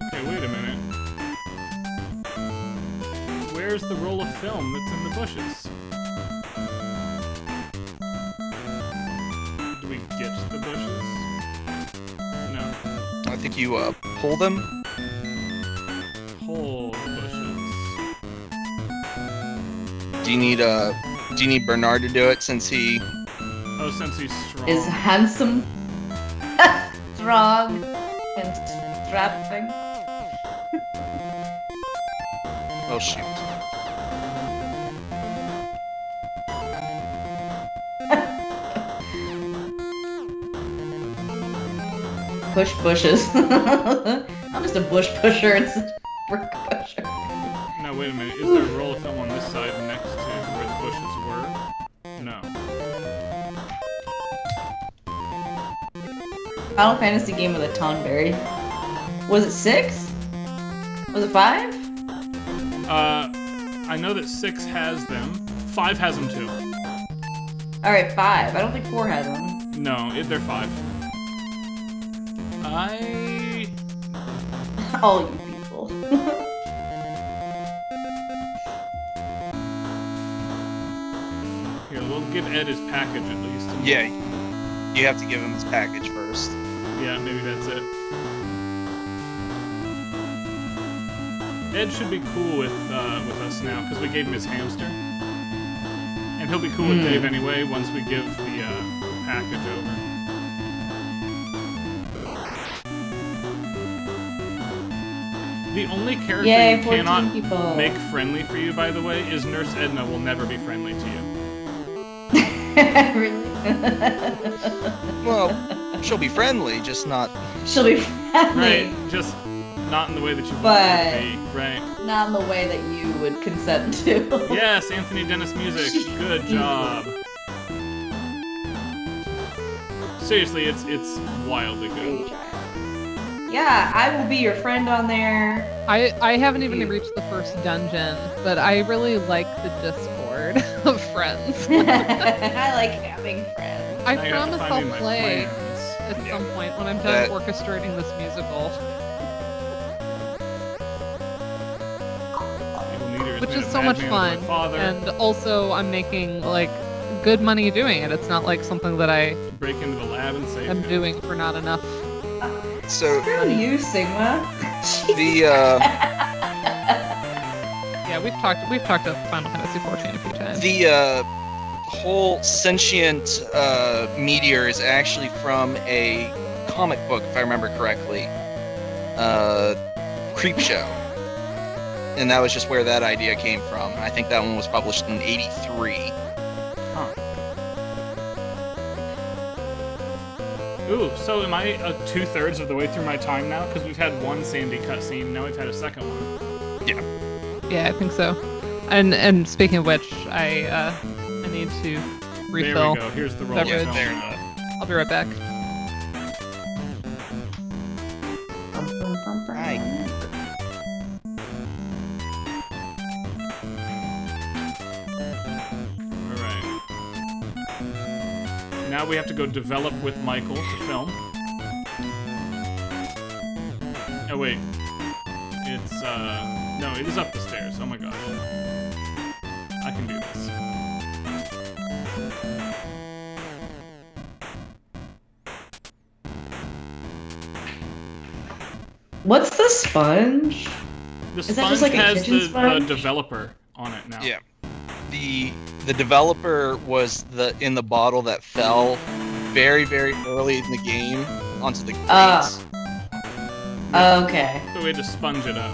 Okay, wait a minute. Where's the roll of film that's in the bushes? Do we get the bushes? No. I think you pull them. Pull the bushes. Do you need Bernard to do it since he? Oh, since he's strong. Is handsome, strong, and strapping. Oh shoot. Push bushes. I'm just a bush pusher instead of brick pusher. No, wait a minute. Is there a roll of film on this side next to where the bushes were? No. Final Fantasy game with a Tonberry. Was it 6? Was it 5? I know that 6 has them. 5 has them too. Alright, 5. I don't think 4 has them. No, they're 5. All you people. Here, we'll give Ed his package at least. Yeah. You have to give him his package first. Yeah, maybe that's it. Ed should be cool with us now, because we gave him his hamster. And he'll be cool with Dave anyway, once we give the package over. The only character Yay, you 14 cannot people. make friendly for you, by the way, is Nurse Edna will never be friendly to you. Really? Well, she'll be friendly, just not. She'll be friendly. Right, just not in the way that you want But- her to be. Right. Not in the way that you would consent to. Yes, Anthony Dennis music. Good job. Seriously, it's wildly good. Yeah, I will be your friend on there. I haven't even reached the first dungeon, but I really like the Discord of friends. I like having friends. I gotta promise find I'll me my play plans. at some point when I'm done That- orchestrating this musical, Evil Meter which made is a so much madman fun. of my father. And also, I'm making like good money doing it. It's not like something that I Break into the lab and save am him. doing for not enough. So Screw you, Sigma. the Yeah, we've talked about Final Fantasy XIV a few times. the whole sentient meteor is actually from a comic book, if I remember correctly. Creepshow. And that was just where that idea came from. I think that one was published in '83. Ooh, so am I 2/3 of the way through my time now? Because we've had one Sandy cutscene, now we've had a second one. Yeah, I think so. And speaking of which, I need to refill. There we go. Here's the roll. Beverage. of film. There you go. I'll be right back. Hi. Alright. Now we have to go develop with Michael to film. Oh wait. It's no, it is up the stairs. Oh my gosh. I can do this. What's the sponge? The Is that sponge just like a has kitchen the sponge? developer on it now. Yeah. The developer was in the bottle that fell very, very early in the game onto the grates. Okay. So we had to sponge it up.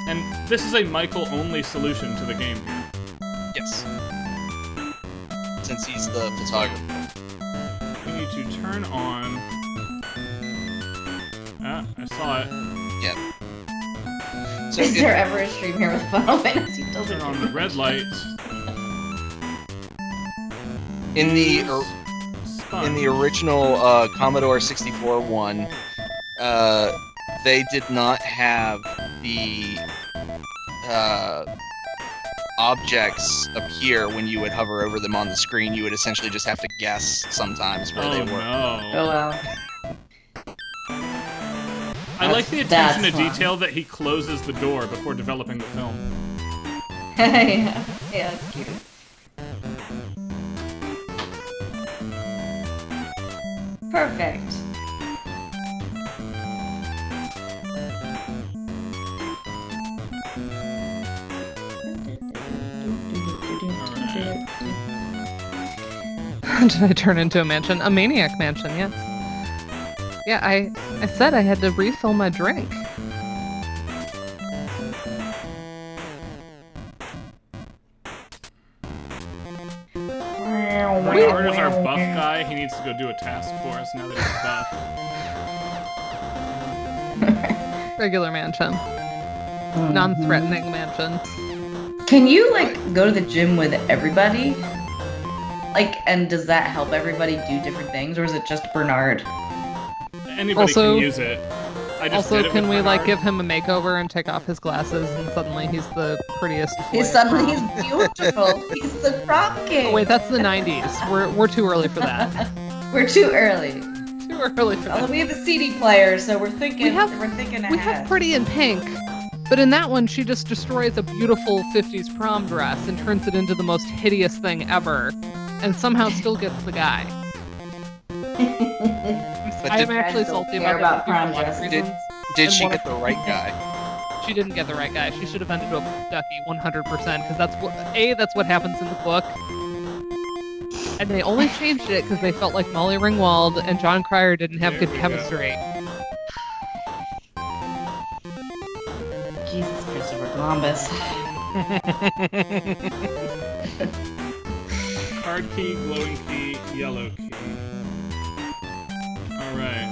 And this is a Michael-only solution to the game here. Yes. Since he's the photographer. We need to turn on... Ah, I saw it. Yeah. So Is there ever a stream here with Final Fantasy? Turn on the red lights. in the Sponge. original Commodore 64 one, they did not have the objects appear when you would hover over them on the screen. You would essentially just have to guess sometimes where they were. Oh wow. I like the That's attention to fun. detail that he closes the door before developing the film. Yeah, it's cute. Perfect. Did I turn into a mansion? A Maniac mansion, yes. Yeah, I said I had to refill my drink. Carter's our buff guy. He needs to go do a task for us now that he's buff. Regular mansion. Non-threatening mansion. Can you like go to the gym with everybody? Like, and does that help everybody do different things, or is it just Bernard? Anybody Also- can use it. I just Also, did it can with we like Bernard. give him a makeover and take off his glasses and suddenly he's the prettiest boy He's at suddenly prom? he's beautiful. He's the prom king. Oh wait, that's the 90s. We're too early for that. We're too early. Too early for Although that. we have a CD player, so we're thinking we're thinking ahead. We have Pretty in Pink, but in that one she just destroys a beautiful 50s prom dress and turns it into the most hideous thing ever, and somehow still gets the guy. But I am did, actually Guys don't salty care about that about movie for a lot of prom reasons. did And she one get of- the right guy? She didn't get the right guy. She should have ended up Ducky 100%, because that's what happens in the book. And they only changed it because they felt like Molly Ringwald and John Cryer didn't have There good we go. chemistry. Jesus, Christopher Columbus. Card key, glowing key, yellow key. Alright.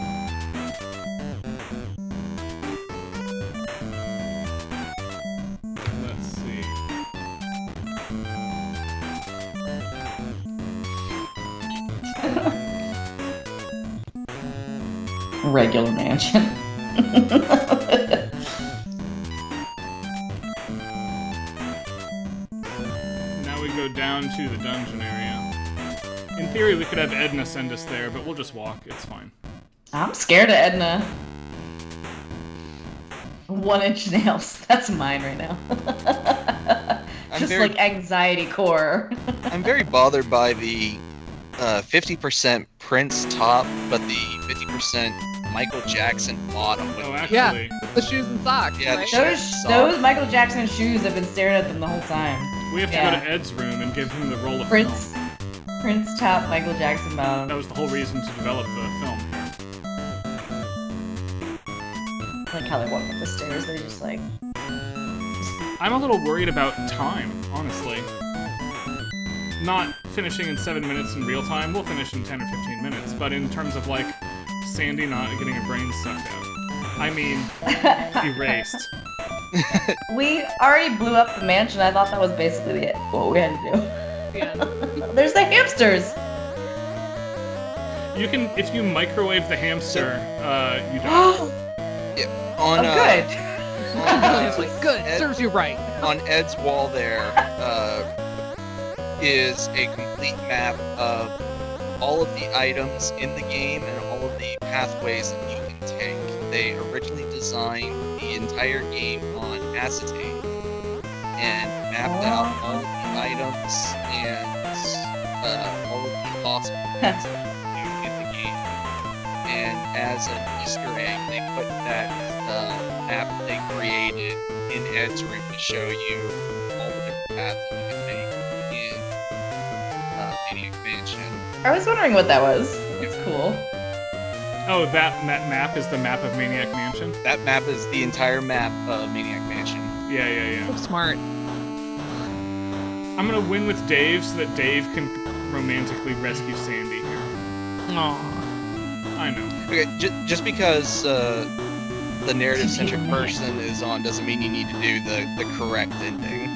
Let's see. Regular mansion. Now we go down to the dungeon area. In theory, we could have Edna send us there, but we'll just walk. It's fine. I'm scared of Edna. 1-inch nails. That's mine right now. I'm Just very- like anxiety core. I'm very bothered by the 50% Prince top, but the 50% Michael Jackson bottom. With Oh, Yeah. actually, The shoes and socks, Yeah, the right? shoes. Those Michael Jackson shoes, have been staring at them the whole time. we have to Yeah. go to Ed's room and give him the role of Prince, film. Prince top, Michael Jackson That bottom. was the whole reason to develop the film. Like how they walk up the stairs, they just like. I'm a little worried about time, honestly. Not finishing in 7 minutes in real time, we'll finish in 10 or 15 minutes, but in terms of like Sandy not getting her brain sucked out. I mean, erased. We already blew up the mansion. I thought that was basically what we had to do. Yeah. There's the hamsters. You can, if you microwave the hamster, you die. Oh, on good. It's like, good, serves you right. on Ed's wall there is a complete map of all of the items in the game and all of the pathways that you can take. They originally designed the entire game on acetate and mapped out all of the items and all of the possible things that you can do in the game. And as an Easter egg, they put that map they created in Ed's room to show you all the different paths that you can make in Maniac Mansion. I was wondering what that was. It's cool. Oh, that map is the map of Maniac Mansion? That map is the entire map of Maniac Mansion. Yeah. So smart. I'm gonna win with Dave so that Dave can romantically rescue Sandy here. Aww. I know. Okay, just because the narrative-centric person is on doesn't mean you need to do the correct ending.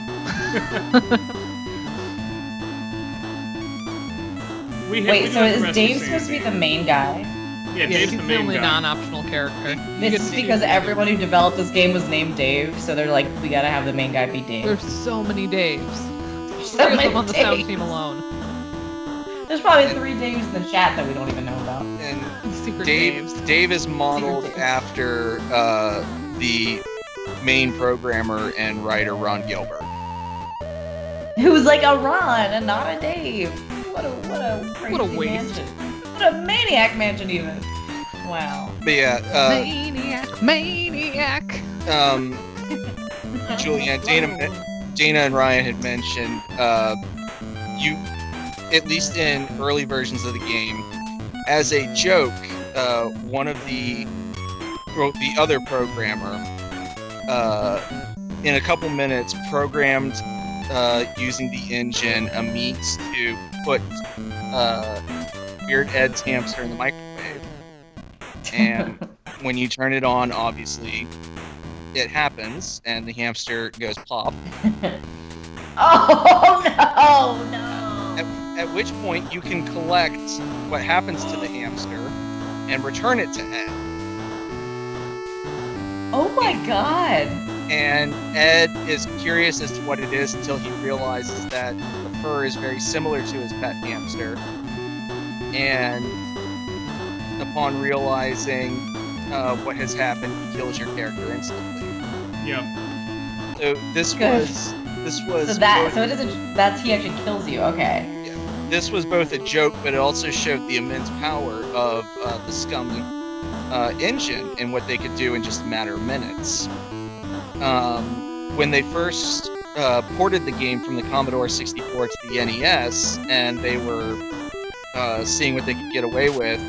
We Wait, do so have to is rescue Dave supposed to be Sandy. the main guy? Yeah, Yeah, Dave's he's the the main only guy. non-optional character. This is because everyone who developed this game was named Dave, so they're like, we gotta have the main guy be Dave. There's so many Daves. So Three of many them on the sound Daves. team alone. There's probably 3 Daves in the chat that we don't even know about. And Secret Dave Daves. Dave is modeled Dave. after the main programmer and writer Ron Gilbert. Who's like a Ron and not a Dave. What a crazy What a waste. mansion. What a Maniac mansion even. Wow. But yeah, Maniac. Julianne, Dana and Ryan had mentioned you, at least in early versions of the game, as a joke, one of the other programmer, in a couple minutes, programmed using the engine a means to put Weird Ed's hamster in the microwave, and when you turn it on, obviously it happens, and the hamster goes pop. Oh no! At which point you can collect what happens to the hamster and return it to Ed. Oh my god! And Ed is curious as to what it is until he realizes that the fur is very similar to his pet hamster. And upon realizing what has happened, he kills your character instantly. Yep. So this Good. was That's he actually kills you. Okay. this was both a joke, but it also showed the immense power of the Scum engine and what they could do in just a matter of minutes. When they first ported the game from the Commodore 64 to the NES, and they were seeing what they could get away with,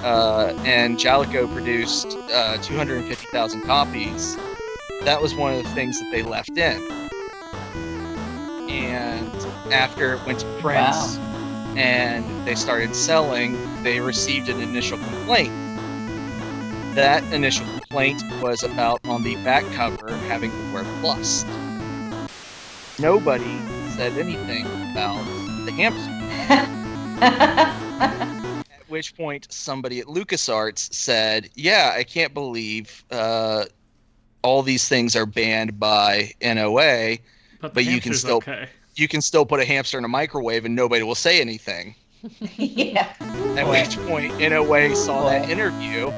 and Jalico produced 250,000 copies, that was one of the things that they left in. And after it went to print and they started selling, they received an initial complaint. That initial complaint was about on the back cover having the word lust. Nobody said anything about the hamster. At which point somebody at LucasArts said, yeah, I can't believe all these things are banned by NOA, but you can still you can still put a hamster in a microwave and nobody will say anything. Yeah. At which point NOA saw that interview,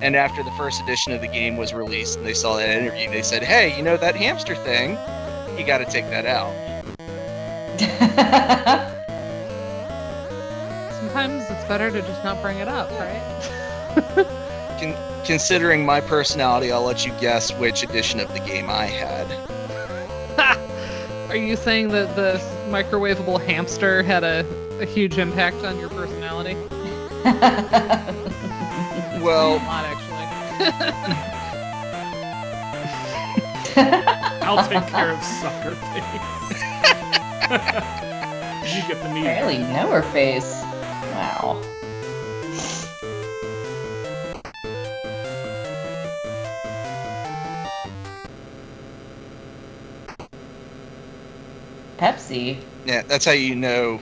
and after the first edition of the game was released and they saw that interview, they said, hey, you know that hamster thing? You got to take that out. Sometimes it's better to just not bring it up, right? Considering my personality, I'll let you guess which edition of the game I had. Are you saying that the microwavable hamster had a huge impact on your personality? Well, Not actually. I'll take care of sucker face. You get the meat. Barely know her face. Wow. Pepsi. yeah, that's how you know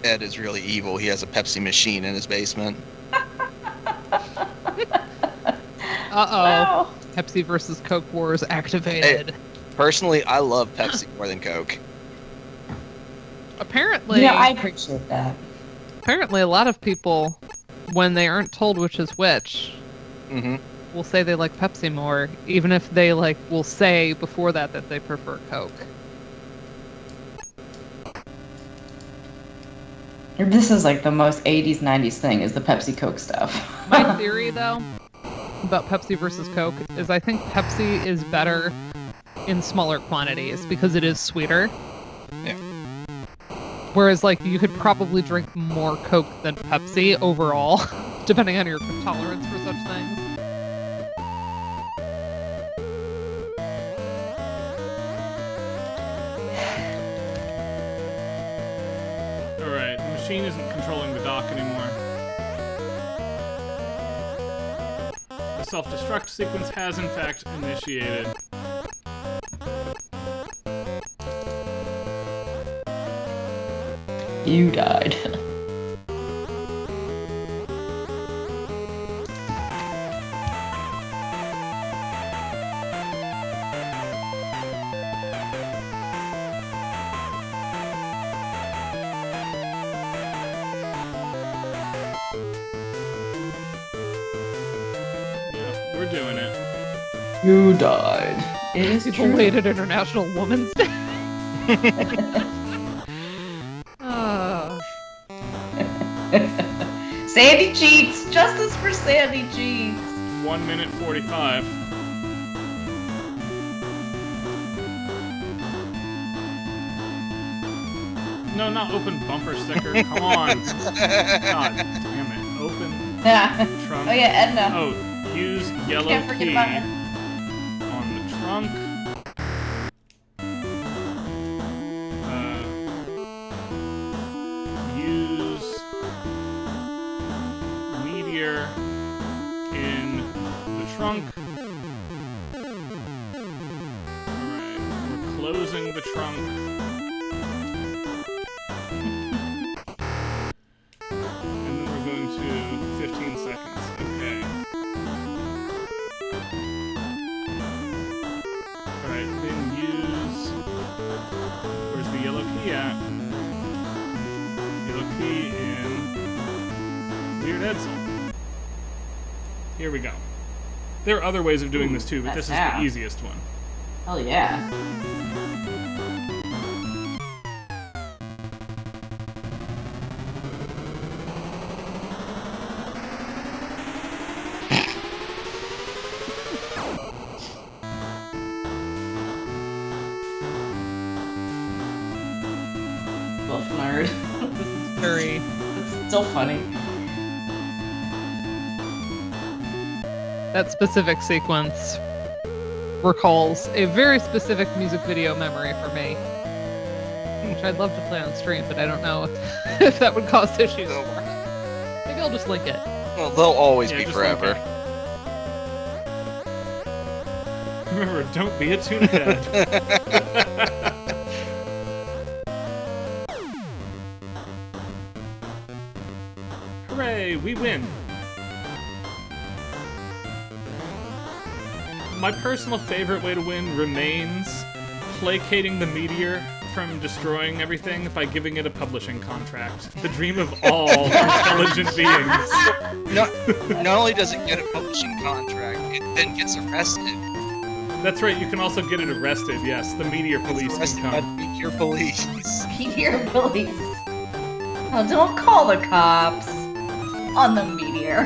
Ed is really evil. He has a Pepsi machine in his basement. Uh-oh. Wow. Pepsi versus Coke Wars activated. Personally, I love Pepsi more than Coke. Apparently, Yeah, I appreciate that. apparently a lot of people, when they aren't told which is which, Mm-hmm. will say they like Pepsi more, even if they will say before that they prefer Coke. This is like the most 80s, 90s thing is the Pepsi Coke stuff. My theory, though, about Pepsi versus Coke is I think Pepsi is better in smaller quantities because it is sweeter. Yeah. Whereas, you could probably drink more Coke than Pepsi overall, depending on your tolerance for such things. Alright, the machine isn't controlling the dock anymore. The self-destruct sequence has in fact initiated. You died. doing it. You died. It is true. Belated International Women's Day. Ah. Sandy cheeks. Justice for Sandy cheeks. 1 minute 45. No, not open bumper sticker. Come on. God damn it. Open Yeah. trunk. Oh yeah, Edna. Oh, use yellow Can't forget key about her. on the trunk. Use meteor in the trunk. Alright, we're closing the trunk. And then we're going to 15 seconds. Okay. Alright, then use... Where's the yellow key at? Yellow key in... Weird Edsel. Here we go. There are other ways of doing this too, but this is the easiest one. Hell yeah. Buff nerd. Very. It's still funny. That specific sequence recalls a very specific music video memory for me, which I'd love to play on stream, but I don't know if that would cause issues. Maybe I'll just link it. Well, they'll always Yeah, be just forever. like Remember, don't be a tuna head. Hooray, we win. My personal favorite way to win remains placating the meteor from destroying everything by giving it a publishing contract. The dream of all intelligent beings. Not only does it get a publishing contract, it then gets arrested. That's right, you can also get it arrested, yes. The meteor police Arrested can by come. the Meteor Police. Meteor police. Oh, don't call the cops on the meteor.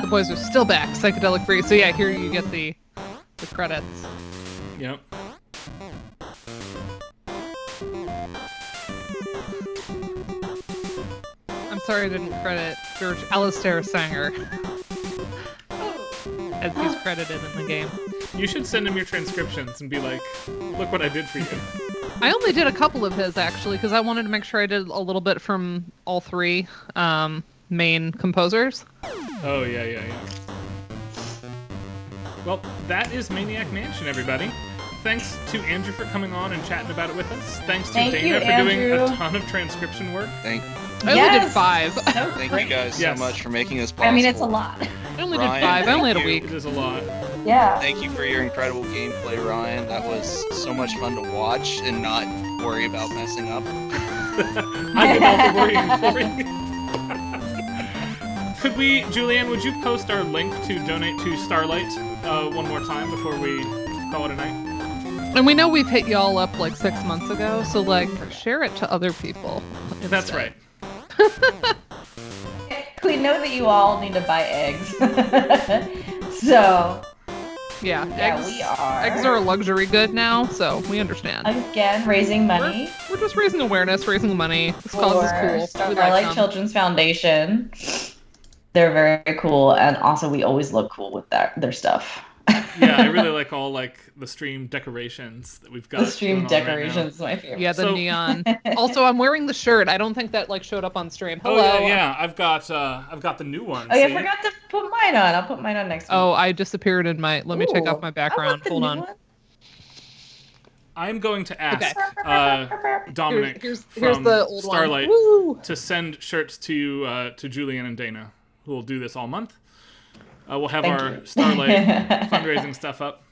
The boys are still back, psychedelic free. So yeah, here you get the credits. Yep. I'm sorry I didn't credit George Alistair Sanger as he's credited in the game. You should send him your transcriptions and be like, look what I did for you. I only did a couple of his actually because I wanted to make sure I did a little bit from all three main composers. Oh, yeah. Well, that is Maniac Mansion, everybody. Thanks to Andrew for coming on and chatting about it with us. Thanks to Thank Dana you, for doing a Andrew. ton of transcription work. Thank I only did 5. So you great. guys Yes. so much for making this possible. I mean, it's a lot. I only Ryan, did 5. I only had a thank you. week. It is a lot. Yeah. Thank you for your incredible gameplay, Ryan. That was so much fun to watch and not worry about messing up. I did all the worrying for you. Could we, Julianne, would you post our link to donate to Starlight one more time before we call it a night? And we know we've hit y'all up like 6 months ago, so like share it to other people. That's instead. right. We know that you all need to buy eggs. So, Yeah, yeah, we are. eggs are a luxury good now, so we understand. Again, raising money We're just raising awareness, raising money. This cause is for cool. We Starlight like them. Children's Foundation. They're very cool, and also we always look cool with their stuff. Yeah, I really like all like the stream decorations that we've got. The stream going on right now. decorations is my favorite. Yeah, the So- neon. Also, I'm wearing the shirt. I don't think that like showed up on stream. Oh Hello. yeah. I've got the new one. Oh yeah, I see? forgot to put mine on. I'll put mine on next week. Oh, I disappeared in my. Let me take Ooh, off my I background. want the Hold new on. one. I'm going to ask Okay. Dominic Here's from the old Starlight one. Woo! to send shirts to Julian and Dana, who will do this all month. We'll have Thank our you. Starlight fundraising stuff up.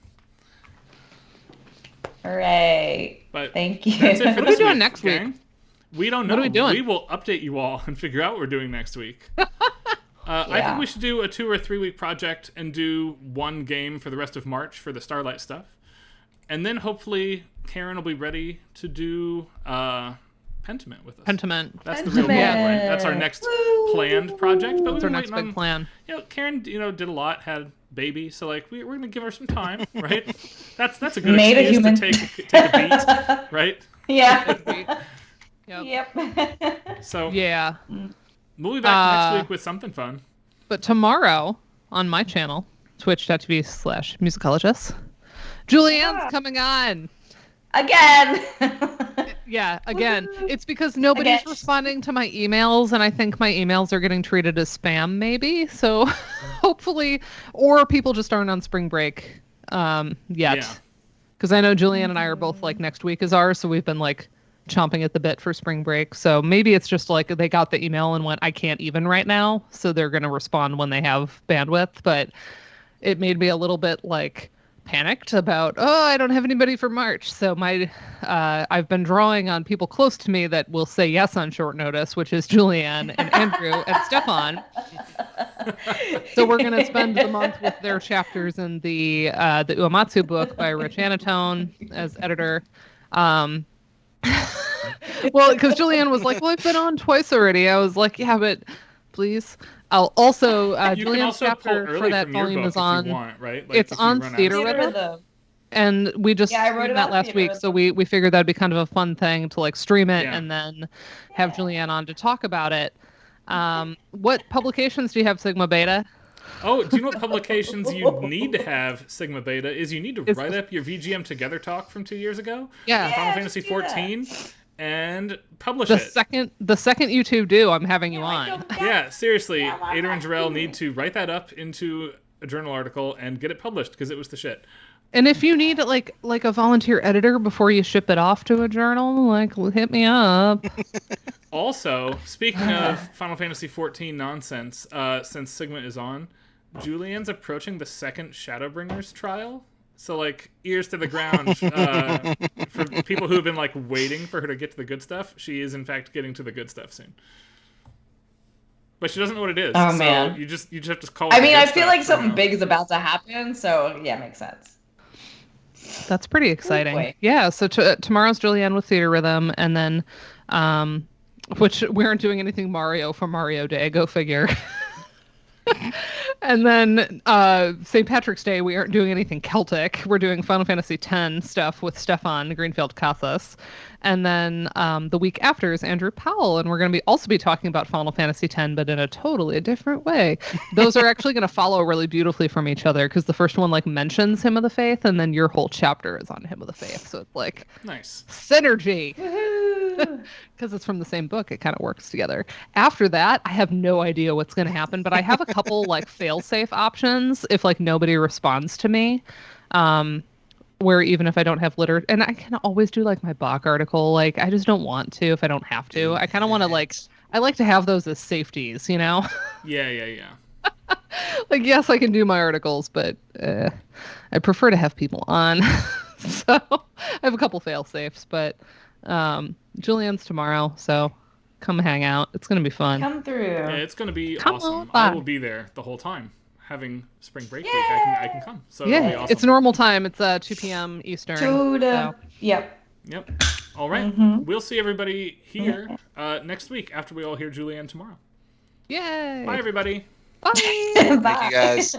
Hooray. But Thank you. that's it for What are this we doing week, next week? gang. We don't know. What are we doing? We will update you all and figure out what we're doing next week. I think Yeah. we should do a 2 or 3 week project and do one game for the rest of March for the Starlight stuff. And then hopefully Karen will be ready to do Pentiment with us. Pentiment. That's the real goal, right? That's our next Woo! planned project. But That's our we've been next waiting big on, plan. Karen, did a lot, had baby, so like we're gonna give her some time, right? That's a good Made a excuse human. to take a beat, right? Yeah. Yep. Yep. So Yeah. we'll be back next week with something fun. But tomorrow on my channel, twitch.tv/musicologist, Julianne's Yeah. coming on. Again. Yeah, again. Woohoo. It's because nobody's Again. responding to my emails, and I think my emails are getting treated as spam, maybe. So hopefully, or people just aren't on spring break yet. Yeah. Because I know Julianne and I are both like next week is ours, so we've been like chomping at the bit for spring break. So maybe it's just like they got the email and went, I can't even right now. So they're going to respond when they have bandwidth. But it made me a little bit like panicked about, I don't have anybody for March. So I've been drawing on people close to me that will say yes on short notice, which is Julianne and Andrew and Stefan. So we're going to spend the month with their chapters in the Uematsu book by Rich Anatone as editor. Well, because Julianne was like, well, I've been on twice already. I was like, yeah, but please. I'll also, You can Julianne's also pull chapter early for that from your volume book is on, if you want, right? Like, it's if you on run out of Theater space. Rhythm. Rhythm. and we just Yeah, I wrote streamed about that last Theater week. So we figured that'd be kind of a fun thing to like stream it Yeah. and then have Julianne on to talk about it. What publications do you have, Sigma Beta? Oh, do you know what publications you need to have, Sigma Beta, is you need to It's- write up your VGM Together talk from 2 years ago, Yeah. Final Yeah, Fantasy just do that. 14, and publish The it. second you two do, I'm having you Yeah, on. like, Yeah, seriously, Yeah, why Ada and not? Jarrell need to write that up into a journal article and get it published because it was the shit. And if you need like a volunteer editor before you ship it off to a journal, like hit me up. Also, speaking of Final Fantasy 14 nonsense, since Sigma is on, Julianne's approaching the second Shadowbringers trial. So, like, ears to the ground for people who have been, like, waiting for her to get to the good stuff. She is, in fact, getting to the good stuff soon. But she doesn't know what it is. Oh, so man. You just have to call it I the mean, good I feel stuff like for something now. big is about to happen, so yeah, makes sense. That's pretty exciting. boy. Yeah. So tomorrow's Julianne with Theater Rhythm, and then, which we aren't doing anything Mario for Mario Day. Go figure. And then St. Patrick's Day, we aren't doing anything Celtic. We're doing Final Fantasy X stuff with Stefan Greenfield Casas. And then the week after is Andrew Powell, and we're going to also be talking about Final Fantasy X, but in a totally different way. Those are actually going to follow really beautifully from each other because the first one like mentions Hymn of the Faith, and then your whole chapter is on Hymn of the Faith. So it's like Nice. synergy. Woohoo! Because it's from the same book, it kind of works together. After that, I have no idea what's going to happen, but I have a couple like fail-safe options if like nobody responds to me. Where even if I don't have literature, and I can always do like my Bach article, like I just don't want to if I don't have to. I kind of want to like, I like to have those as safeties, you know? Yeah. Like, yes, I can do my articles, but I prefer to have people on. So I have a couple fail-safes, but Julianne's tomorrow, so come hang out. It's going to be fun. Come through. Yeah, it's going to be Come awesome. on I by. will be there the whole time. Having spring break week, I can come. So it'll be Yeah, awesome. it's normal time. It's 2 p.m. Eastern. Toda. so- Yep. Yep. All right. Mhm. We'll see everybody here next week after we all hear Julianne tomorrow. Yay! Bye, everybody. Bye. Bye. Thank you guys.